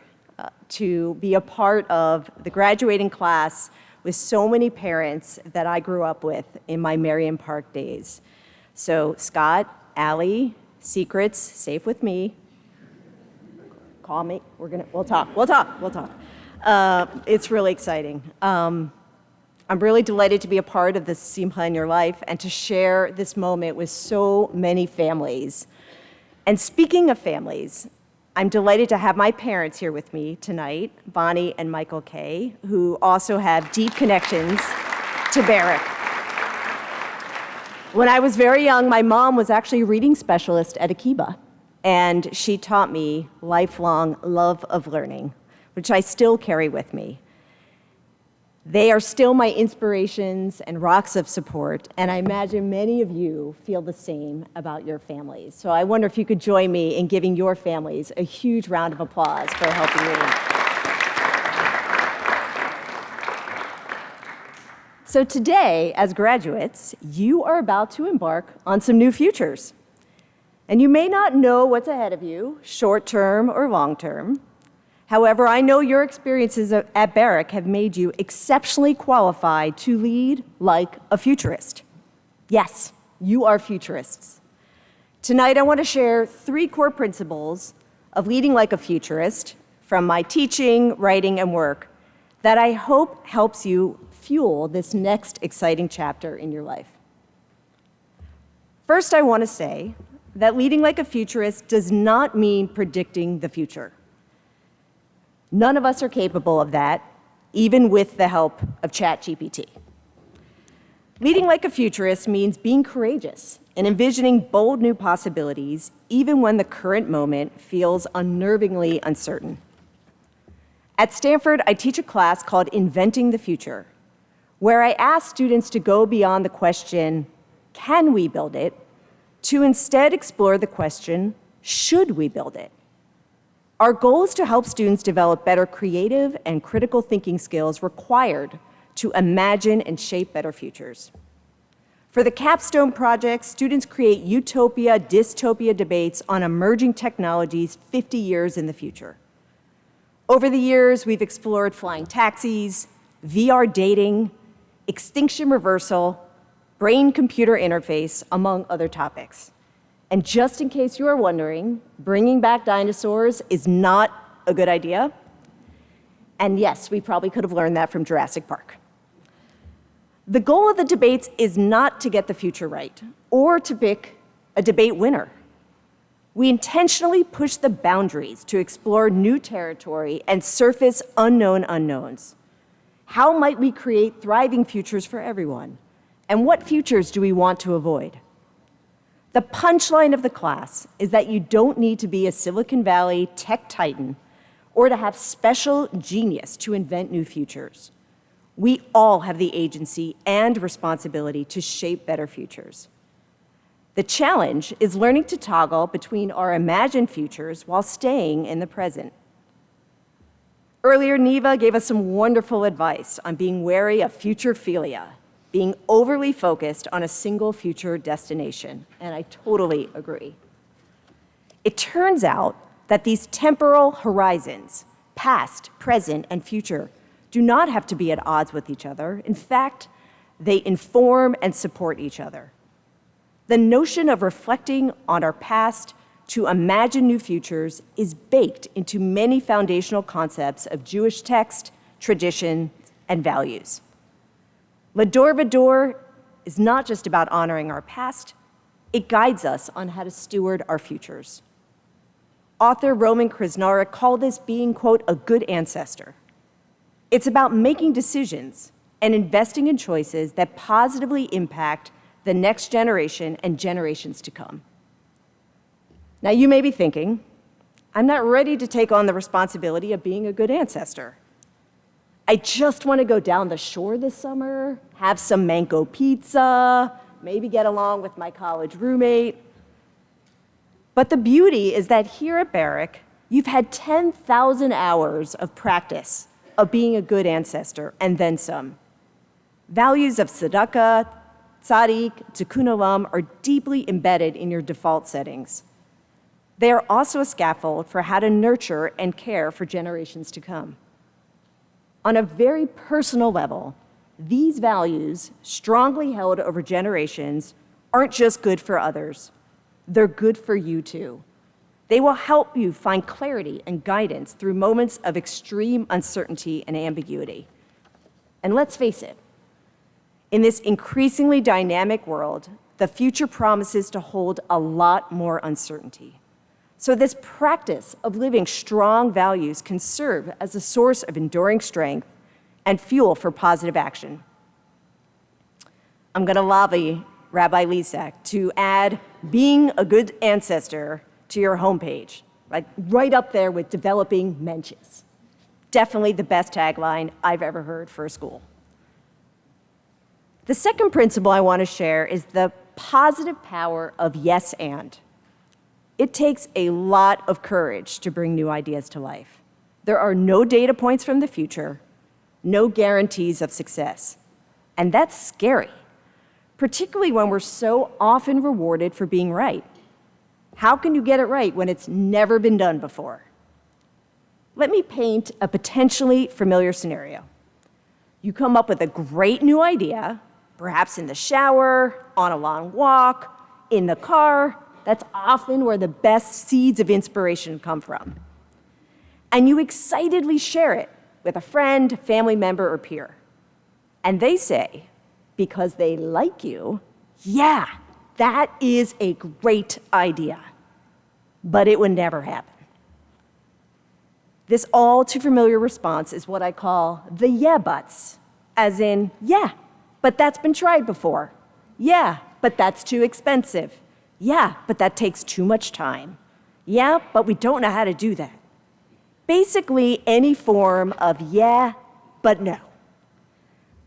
to be a part of the graduating class with so many parents that I grew up with in my Marion Park days. So Scott, Allie, secrets, safe with me. Call me, we'll talk. It's really exciting. I'm really delighted to be a part of this Simcha in your life and to share this moment with so many families. And speaking of families, I'm delighted to have my parents here with me tonight, Bonnie and Michael Kay, who also have deep connections to Barrack. When I was very young, my mom was actually a reading specialist at Akiba, and she taught me lifelong love of learning, which I still carry with me. They are still my inspirations and rocks of support, and I imagine many of you feel the same about your families. So I wonder if you could join me in giving your families a huge round of applause for helping me. So today, as graduates, you are about to embark on some new futures. And you may not know what's ahead of you, short-term or long-term. However, I know your experiences at Barrack have made you exceptionally qualified to lead like a futurist. Yes, you are futurists. Tonight, I want to share 3 core principles of leading like a futurist from my teaching, writing, and work that I hope helps you fuel this next exciting chapter in your life. First, I want to say that leading like a futurist does not mean predicting the future. None of us are capable of that, even with the help of ChatGPT. Leading like a futurist means being courageous and envisioning bold new possibilities, even when the current moment feels unnervingly uncertain. At Stanford, I teach a class called Inventing the Future, where I ask students to go beyond the question, can we build it, to instead explore the question, should we build it? Our goal is to help students develop better creative and critical thinking skills required to imagine and shape better futures. For the capstone project, students create utopia-dystopia debates on emerging technologies 50 years in the future. Over the years, we've explored flying taxis, VR dating, extinction reversal, brain-computer interface, among other topics. And just in case you are wondering, bringing back dinosaurs is not a good idea. And yes, we probably could have learned that from Jurassic Park. The goal of the debates is not to get the future right or to pick a debate winner. We intentionally push the boundaries to explore new territory and surface unknown unknowns. How might we create thriving futures for everyone? And what futures do we want to avoid? The punchline of the class is that you don't need to be a Silicon Valley tech titan or to have special genius to invent new futures. We all have the agency and responsibility to shape better futures. The challenge is learning to toggle between our imagined futures while staying in the present. Earlier, Neva gave us some wonderful advice on being wary of futurephilia, being overly focused on a single future destination, and I totally agree. It turns out that these temporal horizons, past, present, and future, do not have to be at odds with each other. In fact, they inform and support each other. The notion of reflecting on our past to imagine new futures is baked into many foundational concepts of Jewish text, tradition, and values. L'Dor V'Dor is not just about honoring our past, it guides us on how to steward our futures. Author Roman Krznaric called this being, quote, a good ancestor. It's about making decisions and investing in choices that positively impact the next generation and generations to come. Now, you may be thinking, I'm not ready to take on the responsibility of being a good ancestor. I just want to go down the shore this summer, have some mango pizza, maybe get along with my college roommate. But the beauty is that here at Barrack, you've had 10,000 hours of practice of being a good ancestor, and then some. Values of tzedakah, tzaddik, tikkun olam are deeply embedded in your default settings. They are also a scaffold for how to nurture and care for generations to come. On a very personal level, these values, strongly held over generations, aren't just good for others. They're good for you too. They will help you find clarity and guidance through moments of extreme uncertainty and ambiguity. And let's face it, in this increasingly dynamic world, the future promises to hold a lot more uncertainty. So this practice of living strong values can serve as a source of enduring strength and fuel for positive action. I'm going to lobby Rabbi Lisak to add being a good ancestor to your homepage, like right up there with developing mensches. Definitely the best tagline I've ever heard for a school. The second principle I want to share is the positive power of yes and. It takes a lot of courage to bring new ideas to life. There are no data points from the future, no guarantees of success. And that's scary, particularly when we're so often rewarded for being right. How can you get it right when it's never been done before? Let me paint a potentially familiar scenario. You come up with a great new idea, perhaps in the shower, on a long walk, in the car. That's often where the best seeds of inspiration come from. And you excitedly share it with a friend, family member, or peer. And they say, because they like you, yeah, that is a great idea, but it would never happen. This all too familiar response is what I call the yeah buts, as in, yeah, but that's been tried before. Yeah, but that's too expensive. Yeah, but that takes too much time. Yeah, but we don't know how to do that. Basically, any form of yeah, but no.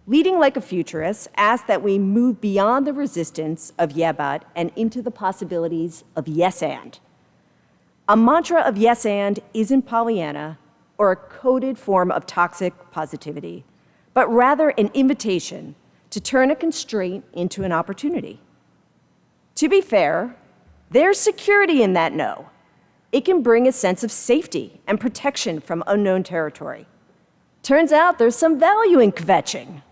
Leading Like a Futurist asks that we move beyond the resistance of yeah, but and into the possibilities of yes, and. A mantra of yes, and isn't Pollyanna or a coded form of toxic positivity, but rather an invitation to turn a constraint into an opportunity. To be fair, there's security in that no. It can bring a sense of safety and protection from unknown territory. Turns out there's some value in kvetching.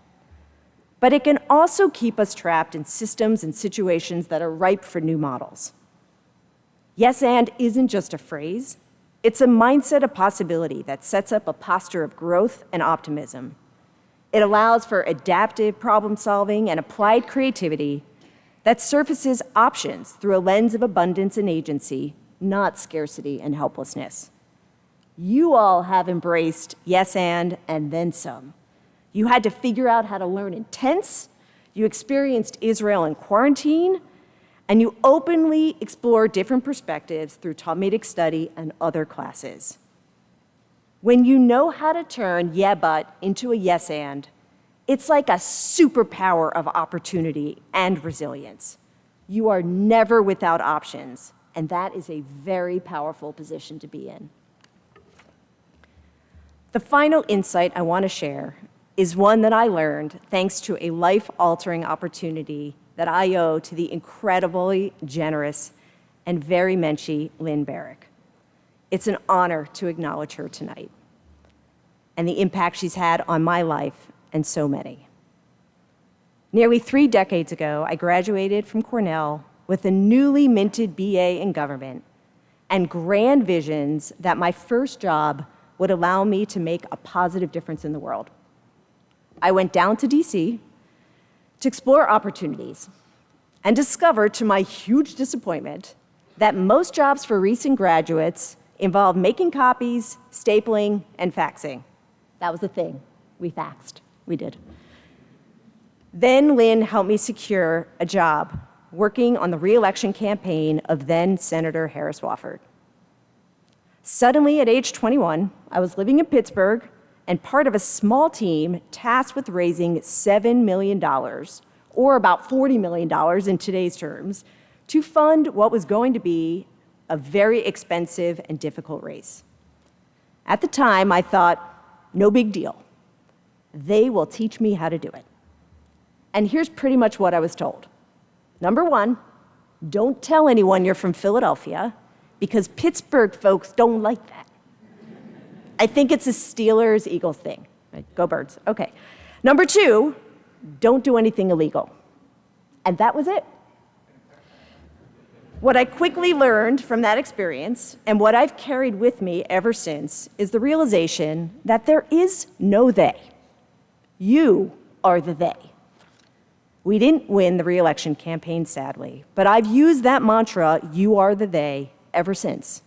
But it can also keep us trapped in systems and situations that are ripe for new models. Yes, and isn't just a phrase. It's a mindset of possibility that sets up a posture of growth and optimism. It allows for adaptive problem solving and applied creativity that surfaces options through a lens of abundance and agency, not scarcity and helplessness. You all have embraced yes, and then some. You had to figure out how to learn in tense, you experienced Israel in quarantine, and you openly explore different perspectives through Talmudic study and other classes. When you know how to turn yeah, but into a yes, and, it's like a superpower of opportunity and resilience. You are never without options, and that is a very powerful position to be in. The final insight I want to share is one that I learned thanks to a life-altering opportunity that I owe to the incredibly generous and very menschy Lynn Barrack. It's an honor to acknowledge her tonight and the impact she's had on my life and so many. Nearly 3 decades ago, I graduated from Cornell with a newly minted BA in government and grand visions that my first job would allow me to make a positive difference in the world. I went down to DC to explore opportunities and discovered, to my huge disappointment, that most jobs for recent graduates involve making copies, stapling, and faxing. That was the thing. We faxed. We did. Then Lynn helped me secure a job working on the re-election campaign of then Senator Harris Wofford. Suddenly, at age 21, I was living in Pittsburgh and part of a small team tasked with raising $7 million, or about $40 million in today's terms, to fund what was going to be a very expensive and difficult race. At the time, I thought, no big deal. They will teach me how to do it. And here's pretty much what I was told. Number 1, don't tell anyone you're from Philadelphia, because Pittsburgh folks don't like that. I think it's a Steelers-Eagles thing. Right? Go Birds. Okay. Number 2, don't do anything illegal. And that was it. What I quickly learned from that experience, and what I've carried with me ever since, is the realization that there is no they. You are the they. We didn't win the re-election campaign, sadly, but I've used that mantra, you are the they, ever since.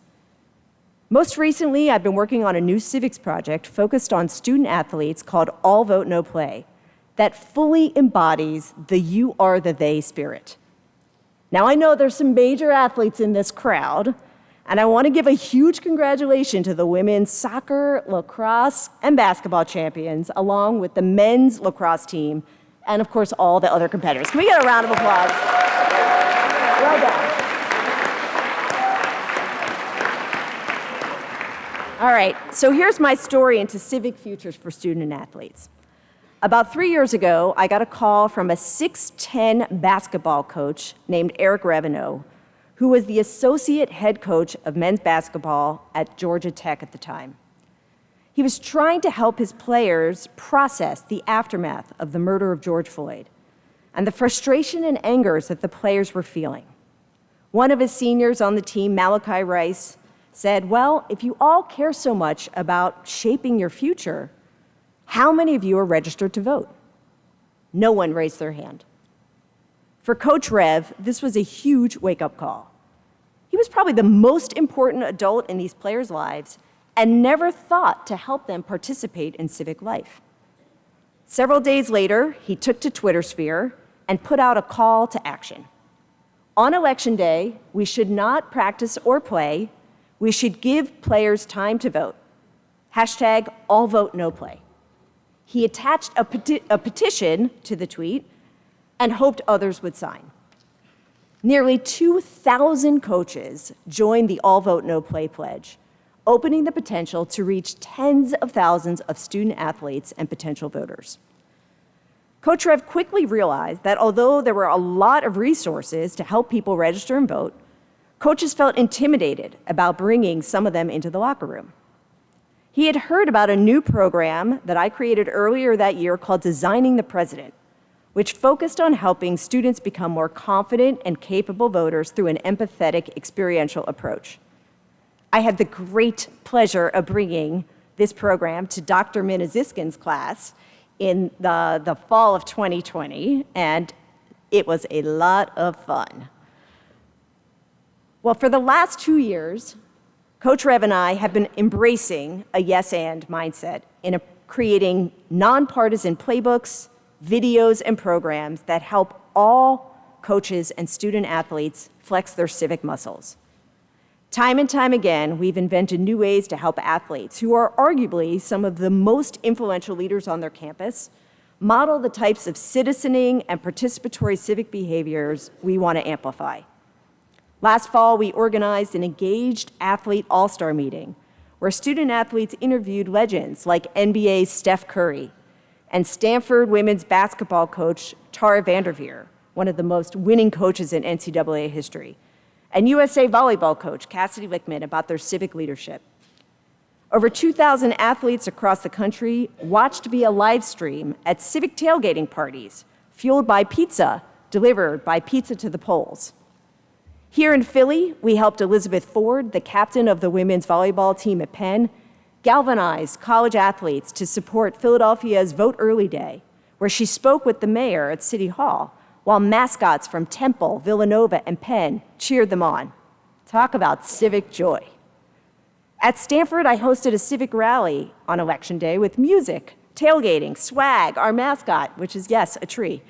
Most recently, I've been working on a new civics project focused on student athletes called All Vote, No Play that fully embodies the you are the they spirit. Now, I know there's some major athletes in this crowd, and I want to give a huge congratulations to the women's soccer, lacrosse, and basketball champions, along with the men's lacrosse team, and of course, all the other competitors. Can we get a round of applause? Well done. All right, so here's my story into civic futures for student and athletes. About 3 years ago, I got a call from a 6'10" basketball coach named Eric Reveneau, who was the associate head coach of men's basketball at Georgia Tech at the time. He was trying to help his players process the aftermath of the murder of George Floyd and the frustration and angers that the players were feeling. One of his seniors on the team, Malachi Rice, said, well, if you all care so much about shaping your future, how many of you are registered to vote? No one raised their hand. For Coach Rev, this was a huge wake-up call. He was probably the most important adult in these players' lives, and never thought to help them participate in civic life. Several days later, he took to Twitter sphere and put out a call to action. On Election Day, we should not practice or play. We should give players time to vote. Hashtag all vote no play. He attached a petition to the tweet and hoped others would sign. Nearly 2,000 coaches joined the all vote no play pledge, opening the potential to reach tens of thousands of student athletes and potential voters. Coach Rev quickly realized that although there were a lot of resources to help people register and vote, coaches felt intimidated about bringing some of them into the locker room. He had heard about a new program that I created earlier that year called Designing the President, which focused on helping students become more confident and capable voters through an empathetic, experiential approach. I had the great pleasure of bringing this program to Dr. Minaziskin's class in the fall of 2020, and it was a lot of fun. Well, for the last 2 years, Coach Rev and I have been embracing a yes and mindset in creating nonpartisan playbooks, videos, and programs that help all coaches and student athletes flex their civic muscles. Time and time again, we've invented new ways to help athletes, who are arguably some of the most influential leaders on their campus, model the types of citizening and participatory civic behaviors we want to amplify. Last fall, we organized an engaged athlete all-star meeting where student athletes interviewed legends like NBA's Steph Curry and Stanford women's basketball coach Tara Vanderveer, one of the most winning coaches in NCAA history, and USA volleyball coach Cassidy Lickman about their civic leadership. Over 2,000 athletes across the country watched via live stream at civic tailgating parties, fueled by pizza delivered by Pizza to the Polls. Here in Philly, we helped Elizabeth Ford, the captain of the women's volleyball team at Penn, galvanize college athletes to support Philadelphia's Vote Early Day, where she spoke with the mayor at City Hall, while mascots from Temple, Villanova, and Penn cheered them on. Talk about civic joy. At Stanford, I hosted a civic rally on Election Day with music, tailgating, swag, our mascot, which is, yes, a tree,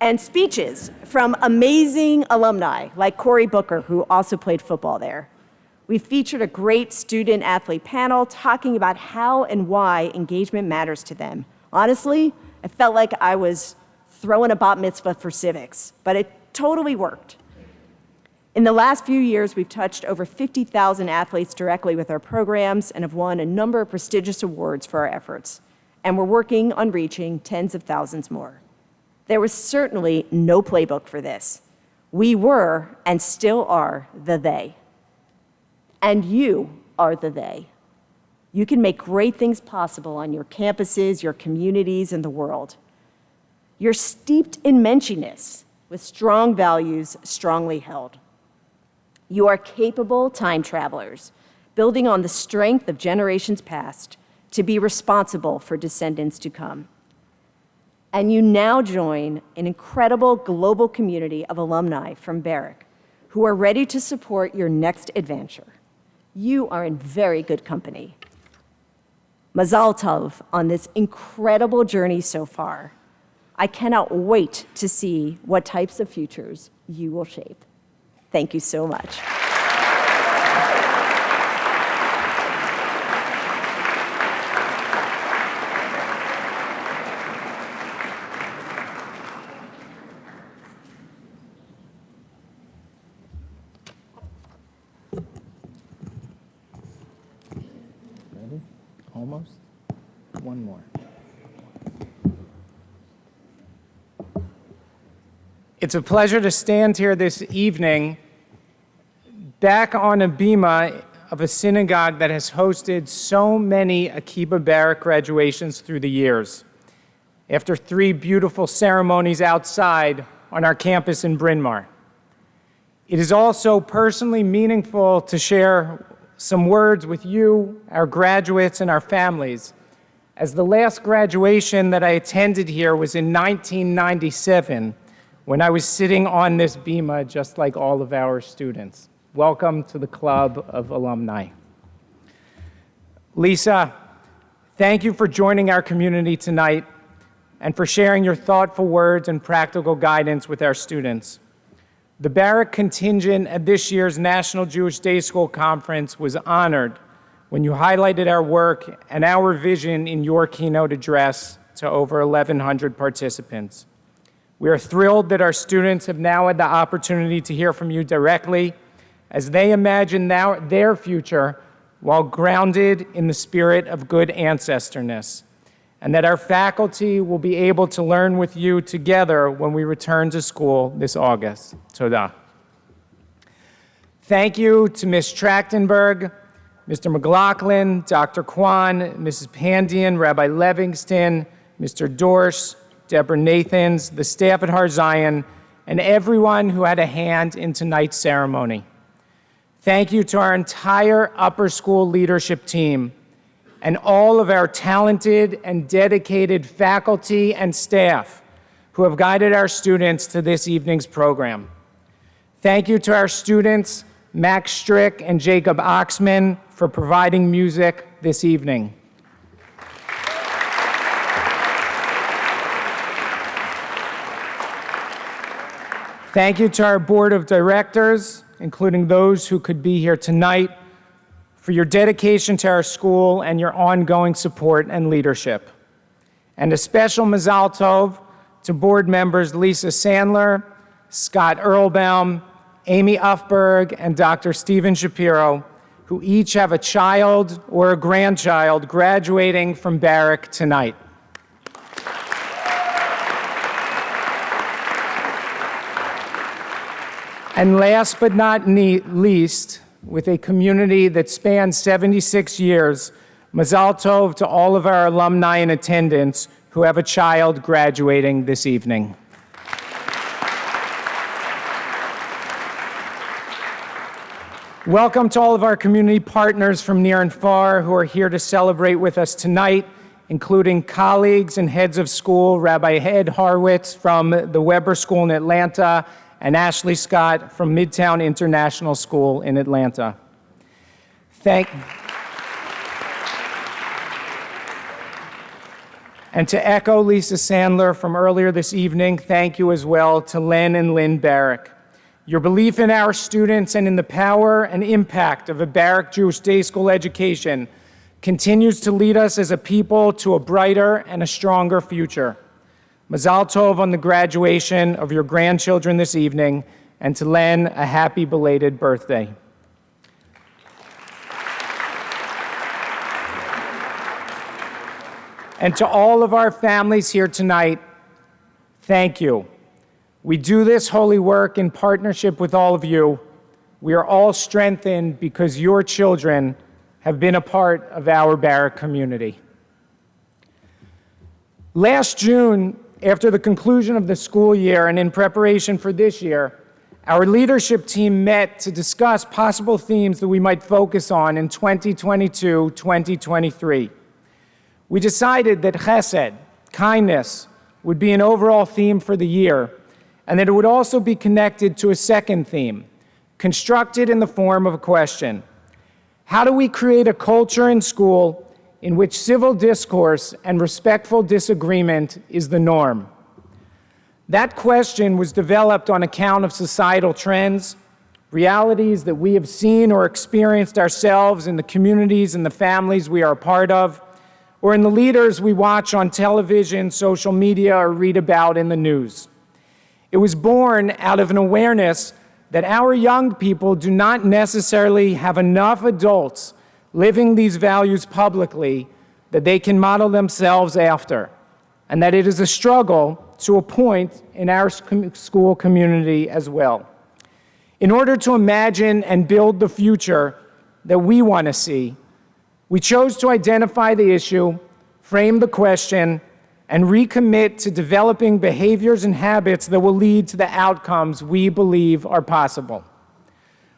and speeches from amazing alumni like Cory Booker, who also played football there. We featured a great student-athlete panel talking about how and why engagement matters to them. Honestly, I felt like I was throwing a bat mitzvah for civics, but it totally worked. In the last few years, we've touched over 50,000 athletes directly with our programs and have won a number of prestigious awards for our efforts, and we're working on reaching tens of thousands more. There was certainly no playbook for this. We were, and still are, the they. And you are the they. You can make great things possible on your campuses, your communities, and the world. You're steeped in menschiness with strong values strongly held. You are capable time travelers, building on the strength of generations past to be responsible for descendants to come. And you now join an incredible global community of alumni from Barrack who are ready to support your next adventure. You are in very good company. Mazal tov on this incredible journey so far. I cannot wait to see what types of futures you will shape. Thank you so much. Ready? Almost. One more. It's a pleasure to stand here this evening back on a bima of a synagogue that has hosted so many Akiba Barrack graduations through the years. After 3 beautiful ceremonies outside on our campus in Bryn Mawr. It is also personally meaningful to share some words with you, our graduates, and our families, as the last graduation that I attended here was in 1997, when I was sitting on this bima just like all of our students. Welcome to the Club of Alumni. Lisa, thank you for joining our community tonight and for sharing your thoughtful words and practical guidance with our students. The Barrack contingent at this year's National Jewish Day School Conference was honored when you highlighted our work and our vision in your keynote address to over 1,100 participants. We are thrilled that our students have now had the opportunity to hear from you directly as they imagine their future while grounded in the spirit of good ancestorness, and that our faculty will be able to learn with you together when we return to school this August. Toda. Thank you to Ms. Trachtenberg, Mr. McLaughlin, Dr. Kwan, Mrs. Pandian, Rabbi Livingston, Mr. Dorsch, Deborah Nathans, the staff at Har Zion, and everyone who had a hand in tonight's ceremony. Thank you to our entire upper school leadership team and all of our talented and dedicated faculty and staff who have guided our students to this evening's program. Thank you to our students, Max Strick and Jacob Oxman, for providing music this evening. Thank you to our board of directors, including those who could be here tonight, for your dedication to our school and your ongoing support and leadership. And a special mazal tov to board members Lisa Sandler, Scott Earlbaum, Amy Uffberg, and Dr. Stephen Shapiro, who each have a child or a grandchild graduating from Barrack tonight. And last but not least, with a community that spans 76 years, mazal tov to all of our alumni in attendance who have a child graduating this evening. Welcome to all of our community partners from near and far who are here to celebrate with us tonight, including colleagues and heads of school, Rabbi Ed Harwitz from the Weber School in Atlanta, and Ashley Scott from Midtown International School in Atlanta. And to echo Lisa Sandler from earlier this evening, thank you as well to Len and Lynn Barrack. Your belief in our students and in the power and impact of a Barrack Jewish Day School education continues to lead us as a people to a brighter and a stronger future. Mazal tov on the graduation of your grandchildren this evening, and to Len, a happy belated birthday. And to all of our families here tonight, thank you. We do this holy work in partnership with all of you. We are all strengthened because your children have been a part of our Barrack community. Last June, after the conclusion of the school year and in preparation for this year, our leadership team met to discuss possible themes that we might focus on in 2022-2023. We decided that chesed, kindness, would be an overall theme for the year, and that it would also be connected to a second theme, constructed in the form of a question. How do we create a culture in school in which civil discourse and respectful disagreement is the norm? That question was developed on account of societal trends, realities that we have seen or experienced ourselves in the communities and the families we are a part of, or in the leaders we watch on television, social media, or read about in the news. It was born out of an awareness that our young people do not necessarily have enough adults living these values publicly that they can model themselves after, and that it is a struggle to a point in our school community as well. In order to imagine and build the future that we want to see, we chose to identify the issue, frame the question, and recommit to developing behaviors and habits that will lead to the outcomes we believe are possible.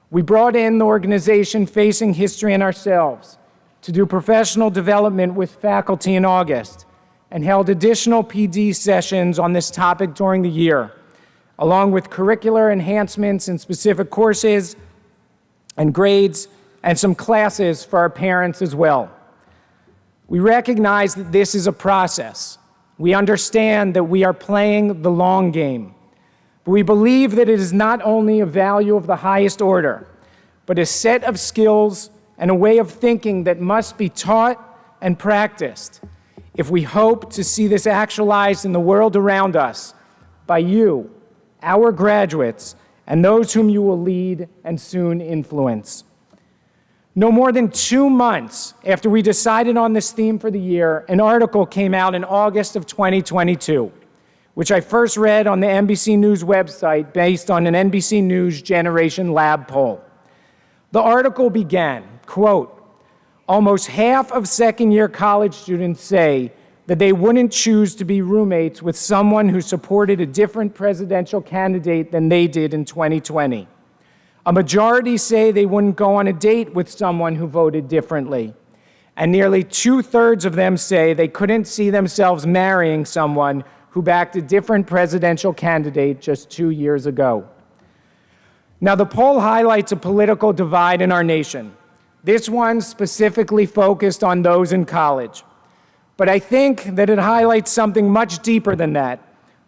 We brought in the organization Facing History and Ourselves to do professional development with faculty in August, and held additional PD sessions on this topic during the year, along with curricular enhancements in specific courses and grades, and some classes for our parents as well. We recognize that this is a process. We understand that we are playing the long game. But we believe that it is not only a value of the highest order, but a set of skills and a way of thinking that must be taught and practiced if we hope to see this actualized in the world around us by you, our graduates, and those whom you will lead and soon influence. No more than 2 months after we decided on this theme for the year, an article came out in August of 2022, which I first read on the NBC News website based on an NBC News Generation Lab poll. The article began, quote, "Almost half of second-year college students say that they wouldn't choose to be roommates with someone who supported a different presidential candidate than they did in 2020. A majority say they wouldn't go on a date with someone who voted differently. And nearly 2/3 of them say they couldn't see themselves marrying someone who backed a different presidential candidate just 2 years ago." Now, the poll highlights a political divide in our nation. This one specifically focused on those in college. But I think that it highlights something much deeper than that,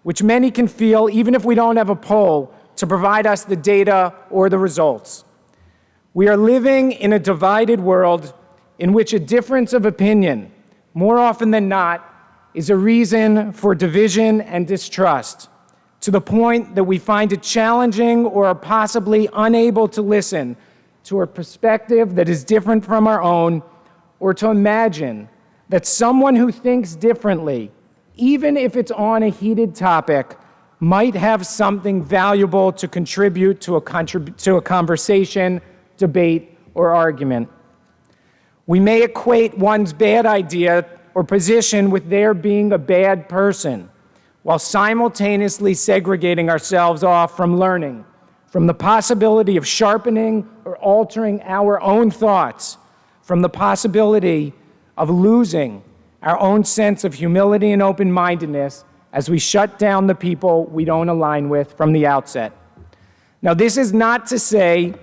which many can feel even if we don't have a poll to provide us the data or the results. We are living in a divided world in which a difference of opinion, more often than not, is a reason for division and distrust, to the point that we find it challenging or are possibly unable to listen to a perspective that is different from our own, or to imagine that someone who thinks differently, even if it's on a heated topic, might have something valuable to contribute to a conversation, debate, or argument. We may equate one's bad idea or position with their being a bad person, while simultaneously segregating ourselves off from learning, from the possibility of sharpening or altering our own thoughts, from the possibility of losing our own sense of humility and open-mindedness as we shut down the people we don't align with from the outset. Now, this is not to say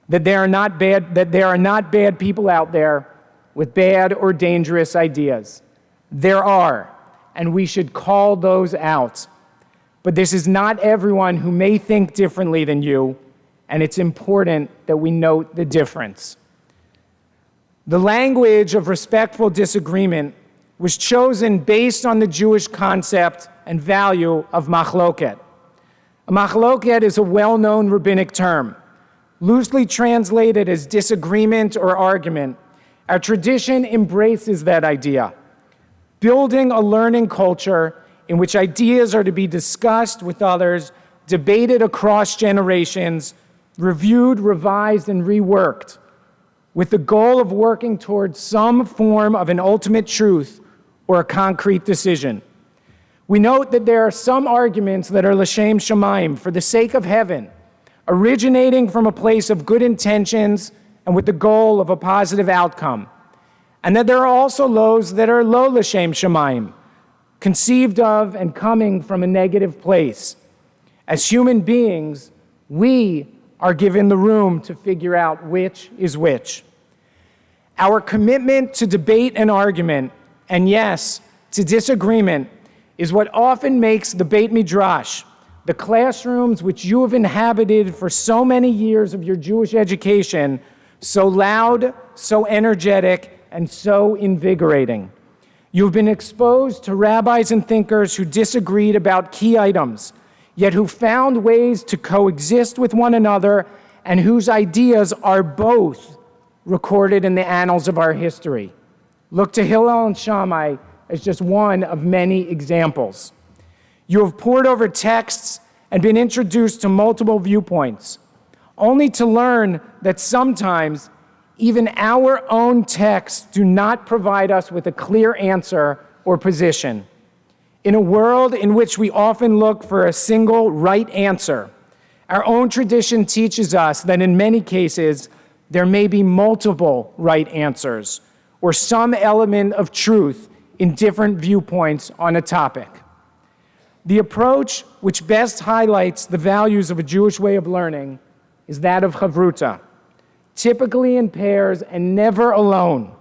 that there are not bad people out there with bad or dangerous ideas. There are, and we should call those out. But this is not everyone who may think differently than you, and it's important that we note the difference. The language of respectful disagreement was chosen based on the Jewish concept and value of machloket. A machloket is a well-known rabbinic term. Loosely translated as disagreement or argument, our tradition embraces that idea, building a learning culture in which ideas are to be discussed with others, debated across generations, reviewed, revised, and reworked, with the goal of working towards some form of an ultimate truth or a concrete decision. We note that there are some arguments that are l'shem shamayim, for the sake of heaven, originating from a place of good intentions and with the goal of a positive outcome. And that there are also those that are lo l'shem shamayim, conceived of and coming from a negative place. As human beings, we are given the room to figure out which is which. Our commitment to debate and argument, and yes, to disagreement, is what often makes the Beit Midrash, the classrooms which you have inhabited for so many years of your Jewish education, so loud, so energetic, and so invigorating. You've been exposed to rabbis and thinkers who disagreed about key items, yet who found ways to coexist with one another and whose ideas are both recorded in the annals of our history. Look to Hillel and Shammai as just one of many examples. You have pored over texts and been introduced to multiple viewpoints, only to learn that sometimes even our own texts do not provide us with a clear answer or position. In a world in which we often look for a single right answer, our own tradition teaches us that in many cases, there may be multiple right answers or some element of truth in different viewpoints on a topic. The approach which best highlights the values of a Jewish way of learning is that of chavruta, typically in pairs and never alone,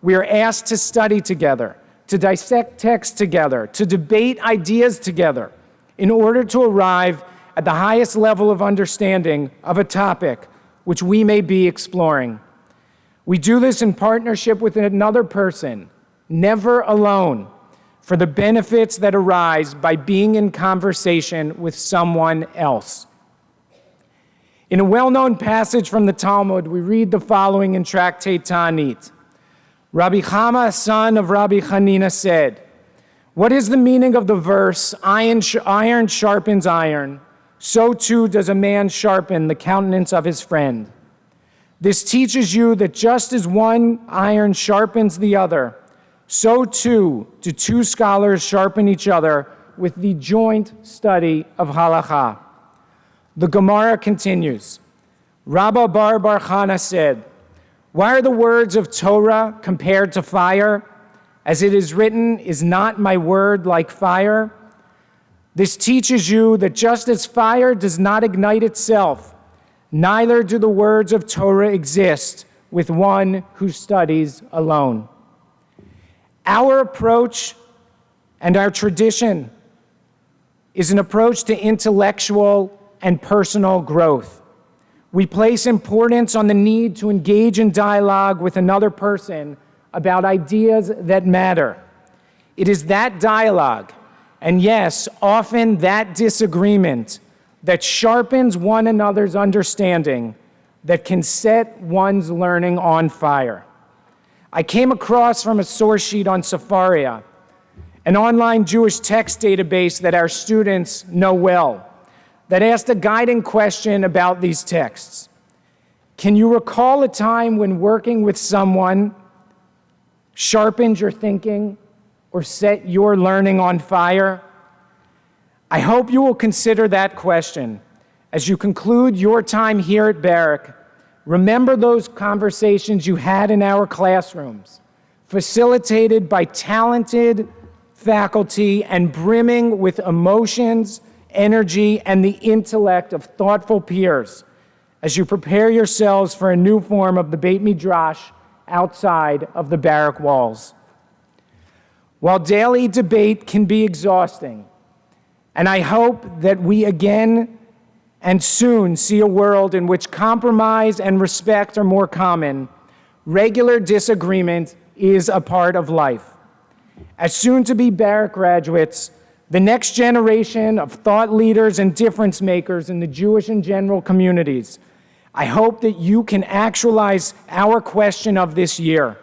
we are asked to study together, to dissect text together, to debate ideas together in order to arrive at the highest level of understanding of a topic which we may be exploring. We do this in partnership with another person, never alone, for the benefits that arise by being in conversation with someone else. In a well-known passage from the Talmud, we read the following in Tractate Ta'anit. Rabbi Chama, son of Rabbi Hanina, said, "What is the meaning of the verse, iron sharpens iron, so too does a man sharpen the countenance of his friend? This teaches you that just as one iron sharpens the other, so too do two scholars sharpen each other with the joint study of halakha." The Gemara continues. Rabba Bar Chana said, "Why are the words of Torah compared to fire? As it is written, is not my word like fire? This teaches you that just as fire does not ignite itself, neither do the words of Torah exist with one who studies alone." Our approach and our tradition is an approach to intellectual and personal growth. We place importance on the need to engage in dialogue with another person about ideas that matter. It is that dialogue, and yes, often that disagreement, that sharpens one another's understanding, that can set one's learning on fire. I came across from a source sheet on Sefaria, an online Jewish text database that our students know well, that asked a guiding question about these texts. Can you recall a time when working with someone sharpened your thinking or set your learning on fire? I hope you will consider that question as you conclude your time here at Barrack. Remember those conversations you had in our classrooms, facilitated by talented faculty and brimming with emotions, energy, and the intellect of thoughtful peers as you prepare yourselves for a new form of the Beit Midrash outside of the Barrack walls. While daily debate can be exhausting, and I hope that we again and soon see a world in which compromise and respect are more common, regular disagreement is a part of life. As soon-to-be Barrack graduates, the next generation of thought leaders and difference makers in the Jewish and general communities, I hope that you can actualize our question of this year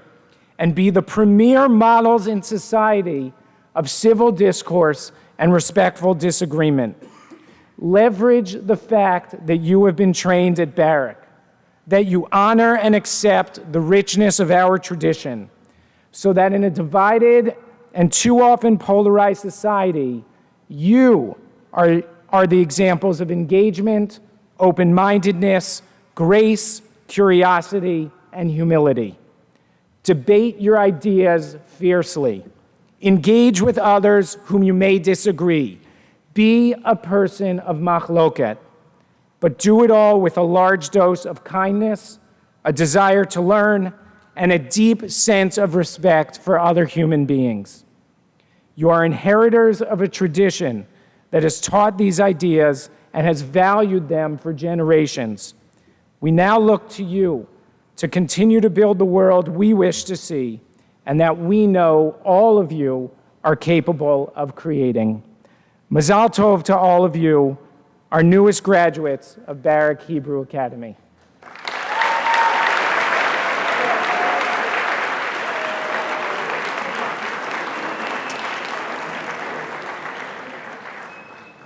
and be the premier models in society of civil discourse and respectful disagreement. Leverage the fact that you have been trained at Barrack, that you honor and accept the richness of our tradition, so that in a divided and too often polarized society, you are the examples of engagement, open-mindedness, grace, curiosity, and humility. Debate your ideas fiercely. Engage with others whom you may disagree. Be a person of machloket, but do it all with a large dose of kindness, a desire to learn, and a deep sense of respect for other human beings. You are inheritors of a tradition that has taught these ideas and has valued them for generations. We now look to you to continue to build the world we wish to see and that we know all of you are capable of creating. Mazal Tov to all of you, our newest graduates of Barrack Hebrew Academy.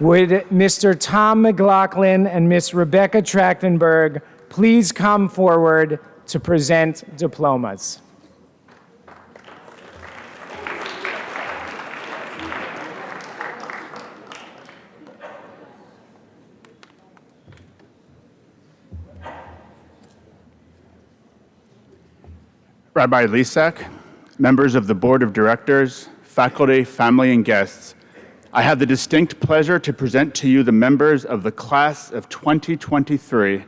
Would Mr. Tom McLaughlin and Miss Rebecca Trachtenberg please come forward to present diplomas? Rabbi Lisak, members of the Board of Directors, faculty, family, and guests, I have the distinct pleasure to present to you the members of the class of 2023,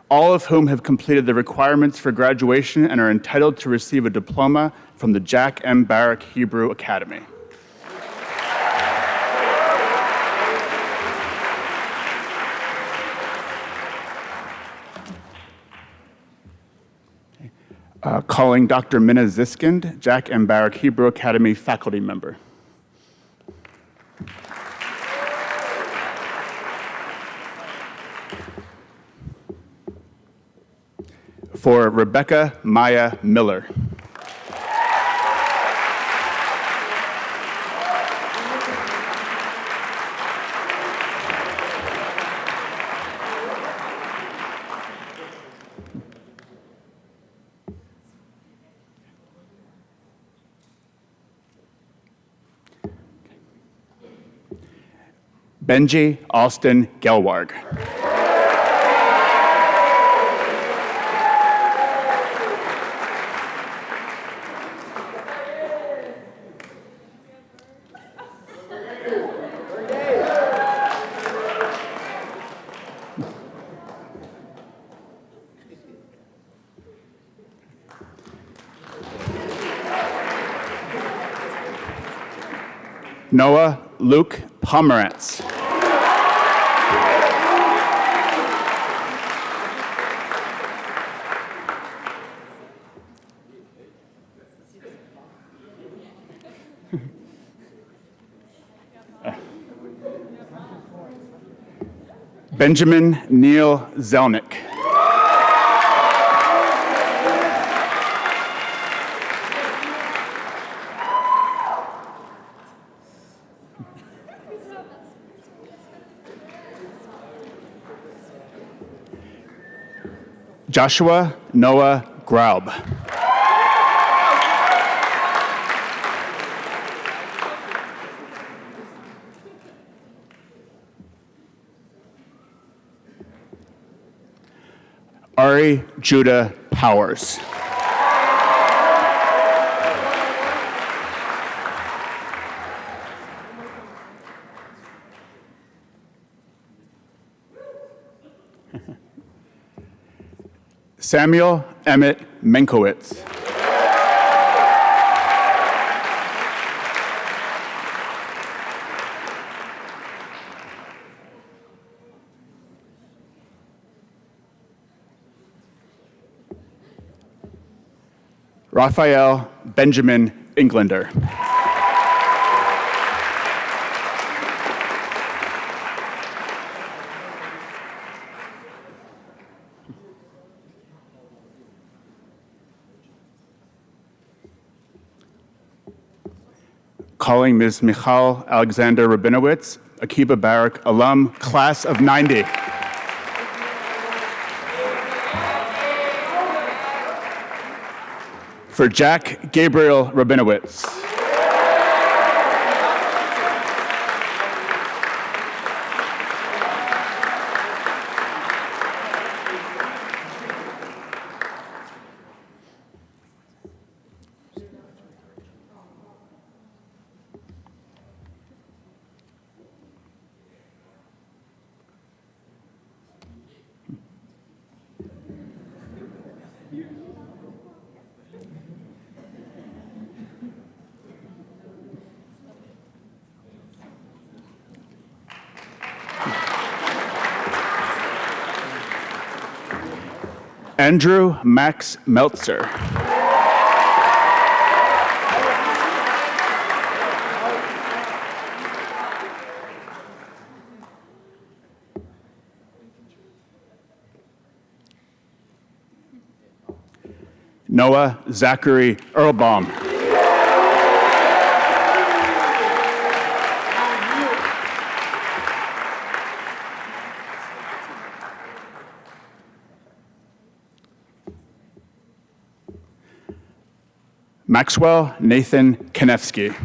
all of whom have completed the requirements for graduation and are entitled to receive a diploma from the Jack M. Barrack Hebrew Academy. Calling Dr. Minna Ziskind, Jack M. Barrack Hebrew Academy faculty member. For Rebecca Maya Miller. Benji Austin Gelwarg. Noah Luke Pomerantz. Benjamin Neil Zelnick. Joshua Noah Graub. Ari Judah Powers. Samuel Emmett Menkowitz. Raphael Benjamin Englander. Calling Ms. Michal Alexander Rabinowitz, Akiba Barrack alum, class of 90. For Jack Gabriel Rabinowitz. Andrew Max Meltzer. Noah Zachary Earlbaum. Maxwell Nathan Kanefsky.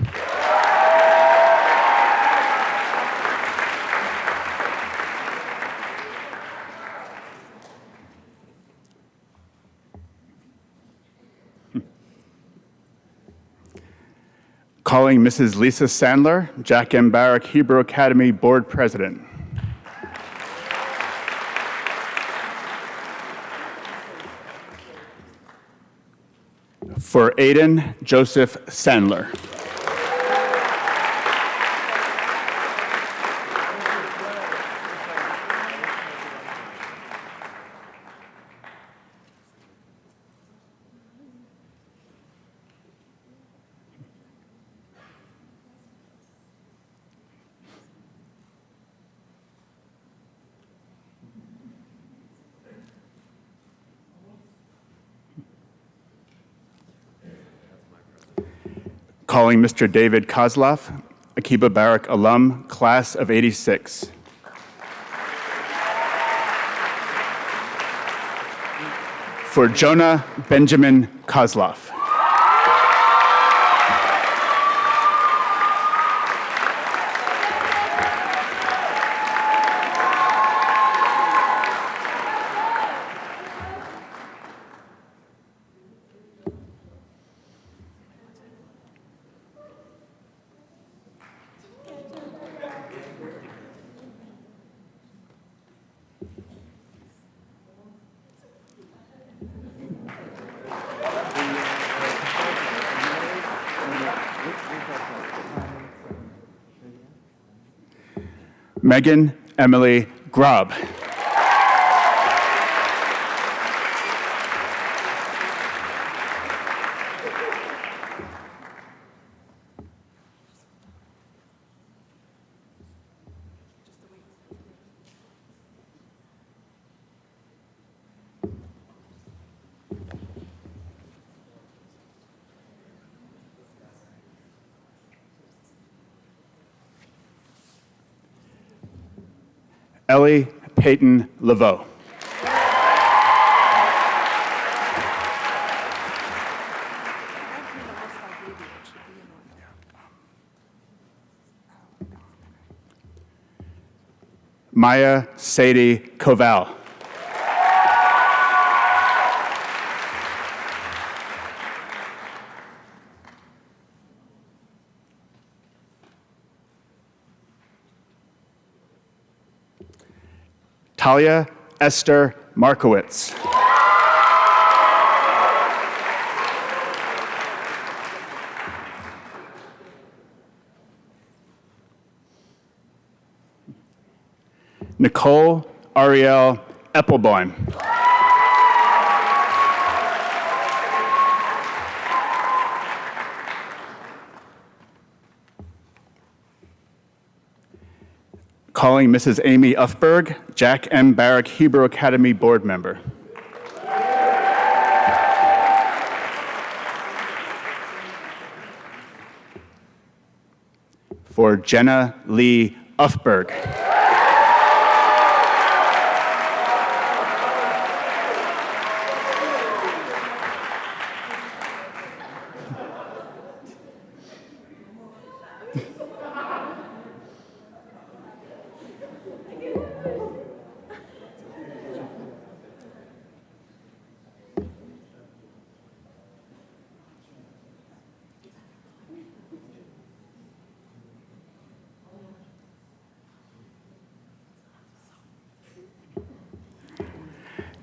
Calling Mrs. Lisa Sandler, Jack M. Barrack Hebrew Academy Board President. For Aiden Joseph Sandler. Calling Mr. David Kozlov, Akiba Barrack alum, class of '86. For Jonah Benjamin Kozlov. Megan Emily Grob. Ellie Peyton Laveau. Maya Sadie Koval. Talia Esther Markowitz. Nicole Ariel Eppelbaum. Calling Mrs. Amy Uffberg, Jack M. Barrack Hebrew Academy board member. For Jenna Lee Uffberg.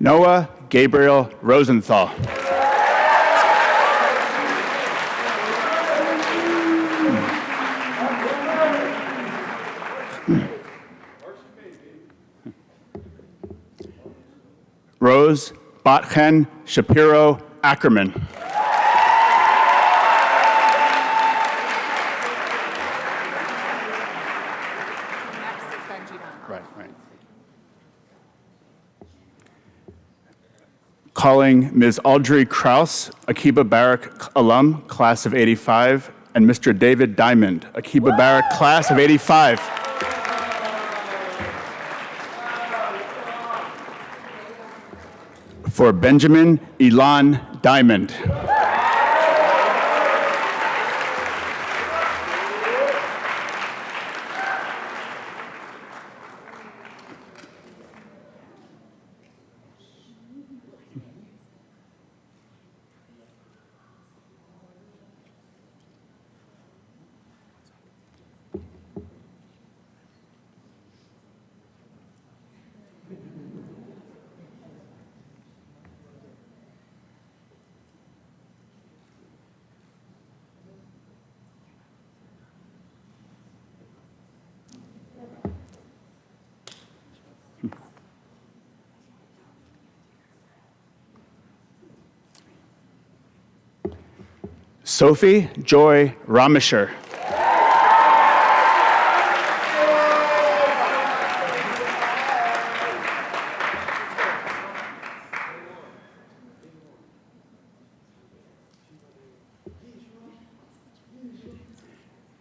Noah Gabriel Rosenthal. Rose Batchen Shapiro Ackerman. Right. Calling Ms. Audrey Kraus, Akiba Barrack alum, class of '85, and Mr. David Diamond, Akiba Barrack, class of '85. For Benjamin Elon Diamond. Sophie Joy Ramisher.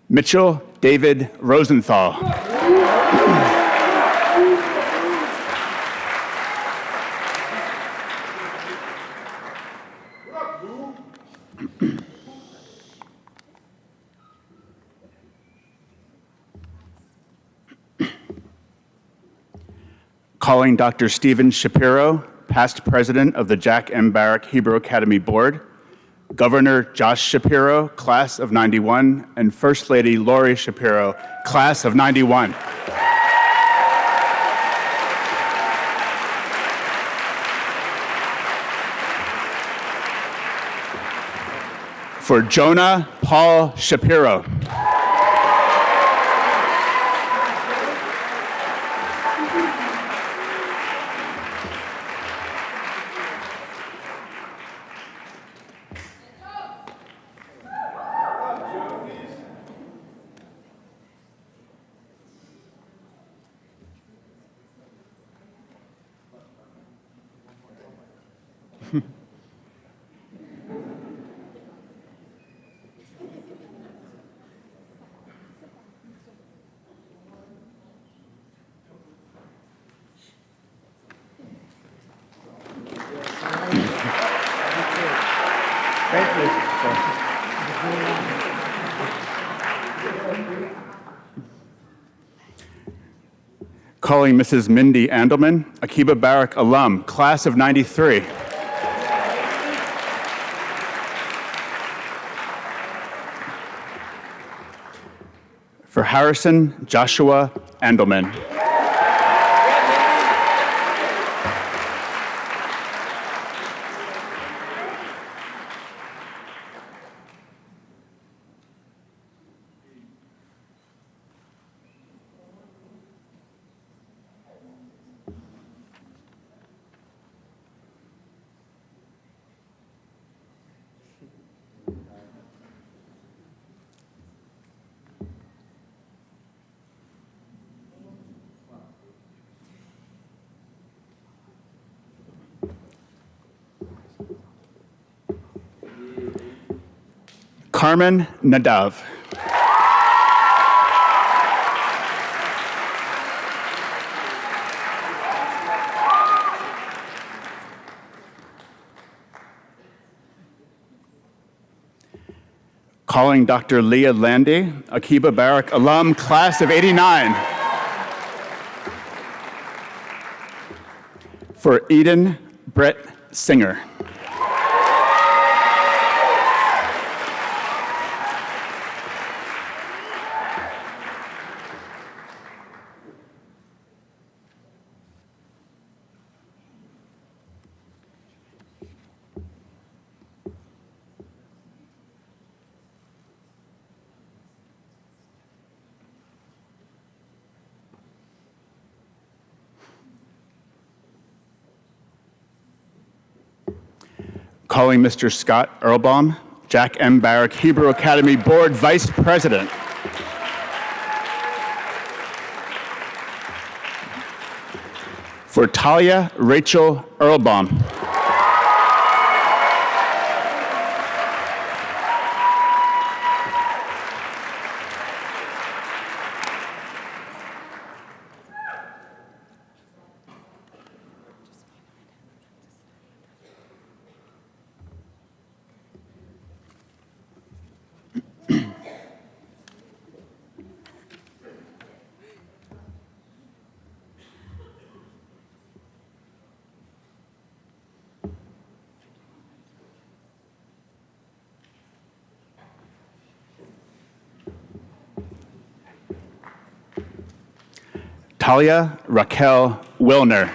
Mitchell David Rosenthal. Calling Dr. Stephen Shapiro, past president of the Jack M. Barrack Hebrew Academy Board, Governor Josh Shapiro, class of 91, and First Lady Lori Shapiro, class of 91. For Jonah Paul Shapiro. Calling Mrs. Mindy Andelman, Akiba Barrack alum, class of 93. For Harrison Joshua Andelman. Carmen Nadav. Calling Dr. Leah Landy, Akiba Barrack alum, class of 89. For Eden Brett Singer. Calling Mr. Scott Earlbaum, Jack M. Barrack Hebrew Academy Board Vice President. For Talia Rachel Earlbaum. Talia Raquel Wilner.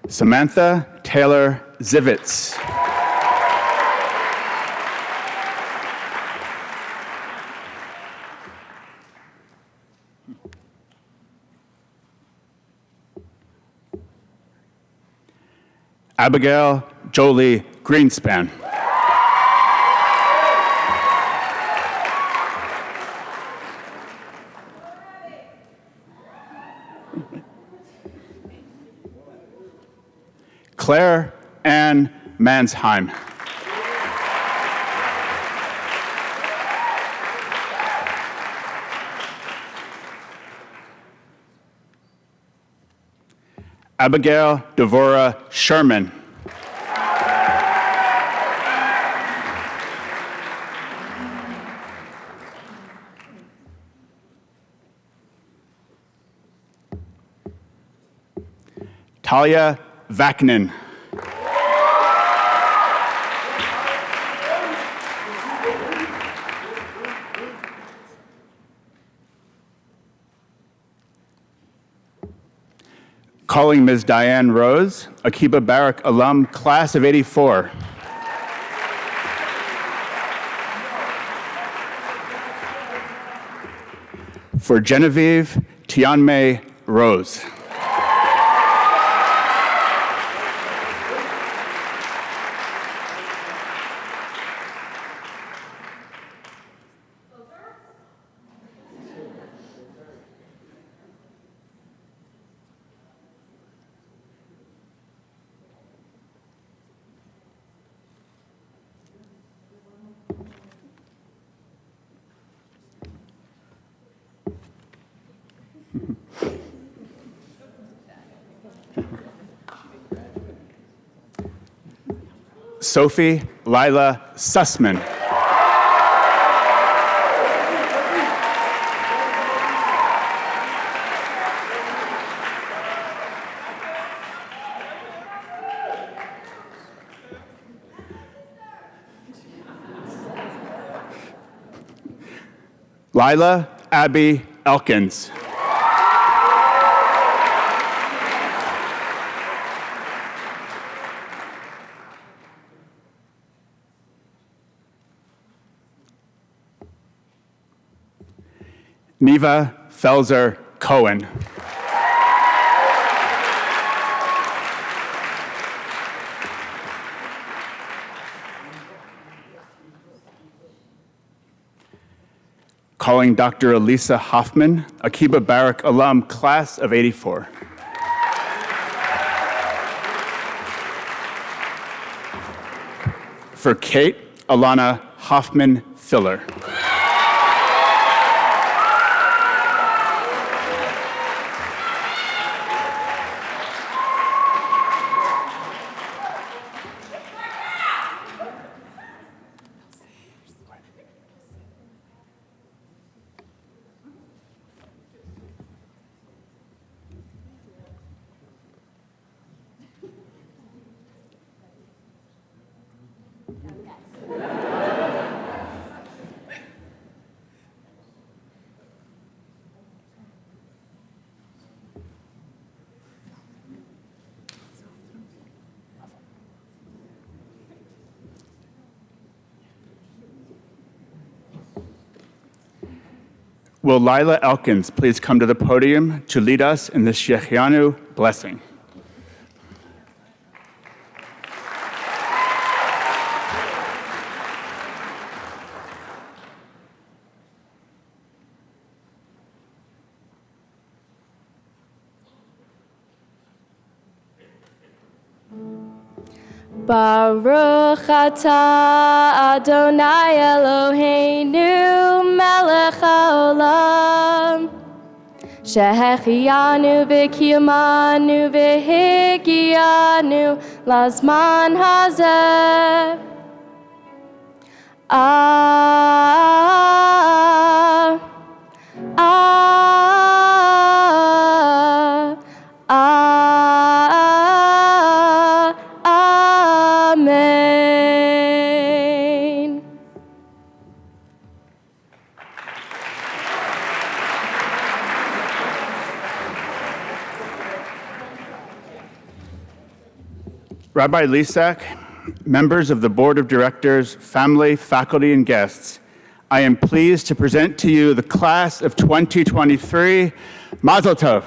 Samantha Taylor Zivitz. Abigail Jolie Greenspan. Claire Ann Mansheim. Abigail Devora Sherman. Talia Vaknin. Calling Ms. Diane Rose, Akiba Barrack alum, class of '84. For Genevieve Tianmei Rose. Sophie Lila Sussman. Lila Abby Elkins. Neva Felzer Cohen. Calling Dr. Elisa Hoffman, Akiba Barrack alum, class of '84. For Kate Alana Hoffman Filler. Will Lila Elkins please come to the podium to lead us in the Shechianu blessing? Baruch atah Adonai Eloheinu melech haolam shehechianu v'kiyamanu v'higianu lazman hazeh. Amen. Rabbi Lisak, members of the Board of Directors, family, faculty, and guests, I am pleased to present to you the class of 2023. Mazel Tov.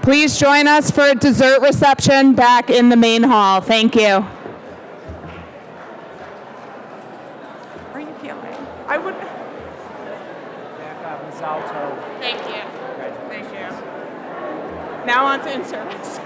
Please join us for a dessert reception back in the main hall. Thank you. How are you feeling? I would. Thank you. Thank you. Now on to in-service.